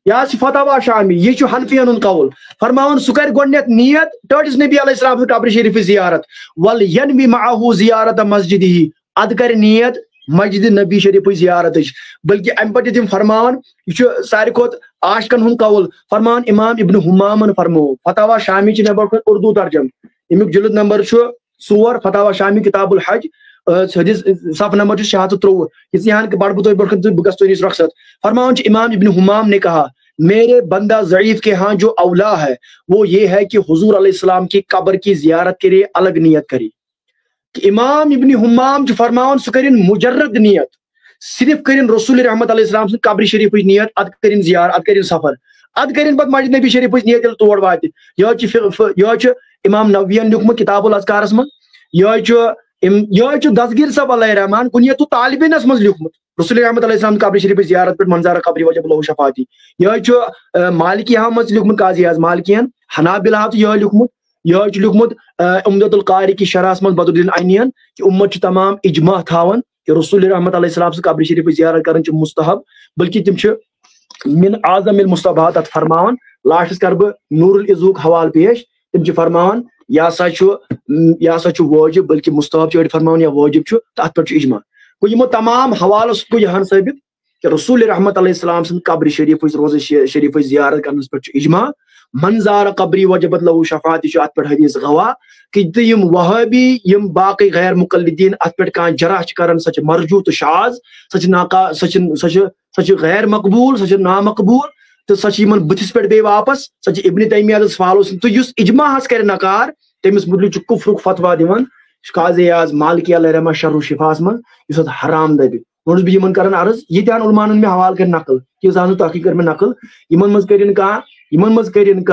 या फतवा शामी। यह हनफियन हुंद कौल। फरमान सह कर गोडनेथ नियत टर्टिस नबी अलैहिस्सलाम कब्र शरीफ ज़ियारत वल यनवी मअहू ज़ियारत मस्जिदिही। अद कर नियत मस्जिद नबी शरीफ ज़ियारत। बल्कि अम पे तिम फरमान यह सारी खोत आशकन हुंद कौल। फरमान इमाम इब्न हुमामन फरमो फतवा शामी मे बखन उर्दू तर्जम अमुक जिल्द नंबर 4 फतवा शामी किताबुल हज हदीस सफ नंबर 653। यहाँ बड़ बस रखसत। फरमान इमाम इब्न हुमाम ने कहा मेरे बंदा ज़ईफ के यहाँ जो औला है वो ये है कि हुजूर अलैहिस्सलाम की कब्र की ज़ियारत के लिए अलग नियत करी। कि इमाम इब्न हुमाम जो फरमान सह करिन मुजर्रद नियत, सिर्फ करिन रसूल रहमत अलैहिस्सलाम से कब्र शरीफ नियत, अद करिन ज़ियारत, अद करिन सफर, अद करिन पत मस्जिद नबी शरीफ नियत यह तोड़ वात। यह इमाम नववियन लिखमुत किताबुल अज़कारस मं। यह दस्तगीर साहब अलैहि रहमान कुनियतु तालिबिनस मं लिखमुत रसूल रहमत अलैहिस्सलाम कब्र शरीफ ज़ियारत पे मंज़ार कब्र वजब लहू शफाती। यह मालिकिया मं लिखमुत काज़ी आज़म मालिकियन। हनाबिला यह लिखमुत। यह लिखमुत उम्दतुल कारी की शरह मं बदरुद्दीन आइनियन कि उम्मत तमाम इजमा थावन कि रसूल रहमत अलैहिस्सलाम से कब्र शरीफ ज़ियारत करन मुस्तहब बल्कि तिम मिन आज़मिल मुस्तहबात अत फरमान। लास्टस कर बह नूरुल इज़ूक हवाल पेश। तिम फरमान यह वाजिब बल्कि मुस्तहब अड़ फरमान या वाजिब तो अत पे इजमा। गो यमो तमाम हवालों गो यह साबित कि रसूल रहमत अलैहिस्सलाम सं कब्र शरीफ रोज़ शरीफ ज़ियारत करनस पे इजमा। मंज़ार कब्री वजबत लहू शफाती अत पे हदीस गवाह कि यम वहाबी यम बाकी गैर मुकल्लिदीन अत पे कह जरह करन सच मरजू तो शाज सच नाका सच गैर मकबूल सच नामकबूल तो सच इन बुथिस पे बे वापस सच इब्न तैमिया फालो तो युस इजमा हस कर नकार तमिस मुतलिक कुफ्रुक फतवा दिवान काज़ी आज़म मालिकी अलैहि रहमह शरह शिफास मं युस हराम दबि। वोनस बह यमन करन अर्ज यहान उलमानन में हवाल कर नकल कि तहकीक में नकल यमन मज करिन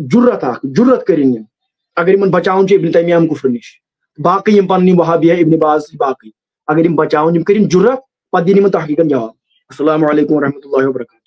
जुर्रत करिन अगर इन बचाउन इब्न तैमिया कुफ्र निश बाकी यम पन्नी वहाबिया इब्न बाज बाकी अगर इन बचाउन करिन जुर्रत पत दिन तहकीकन जवाब। अस्सलामु अलैकुम व रहमतुल्लाहि व बरकातहू।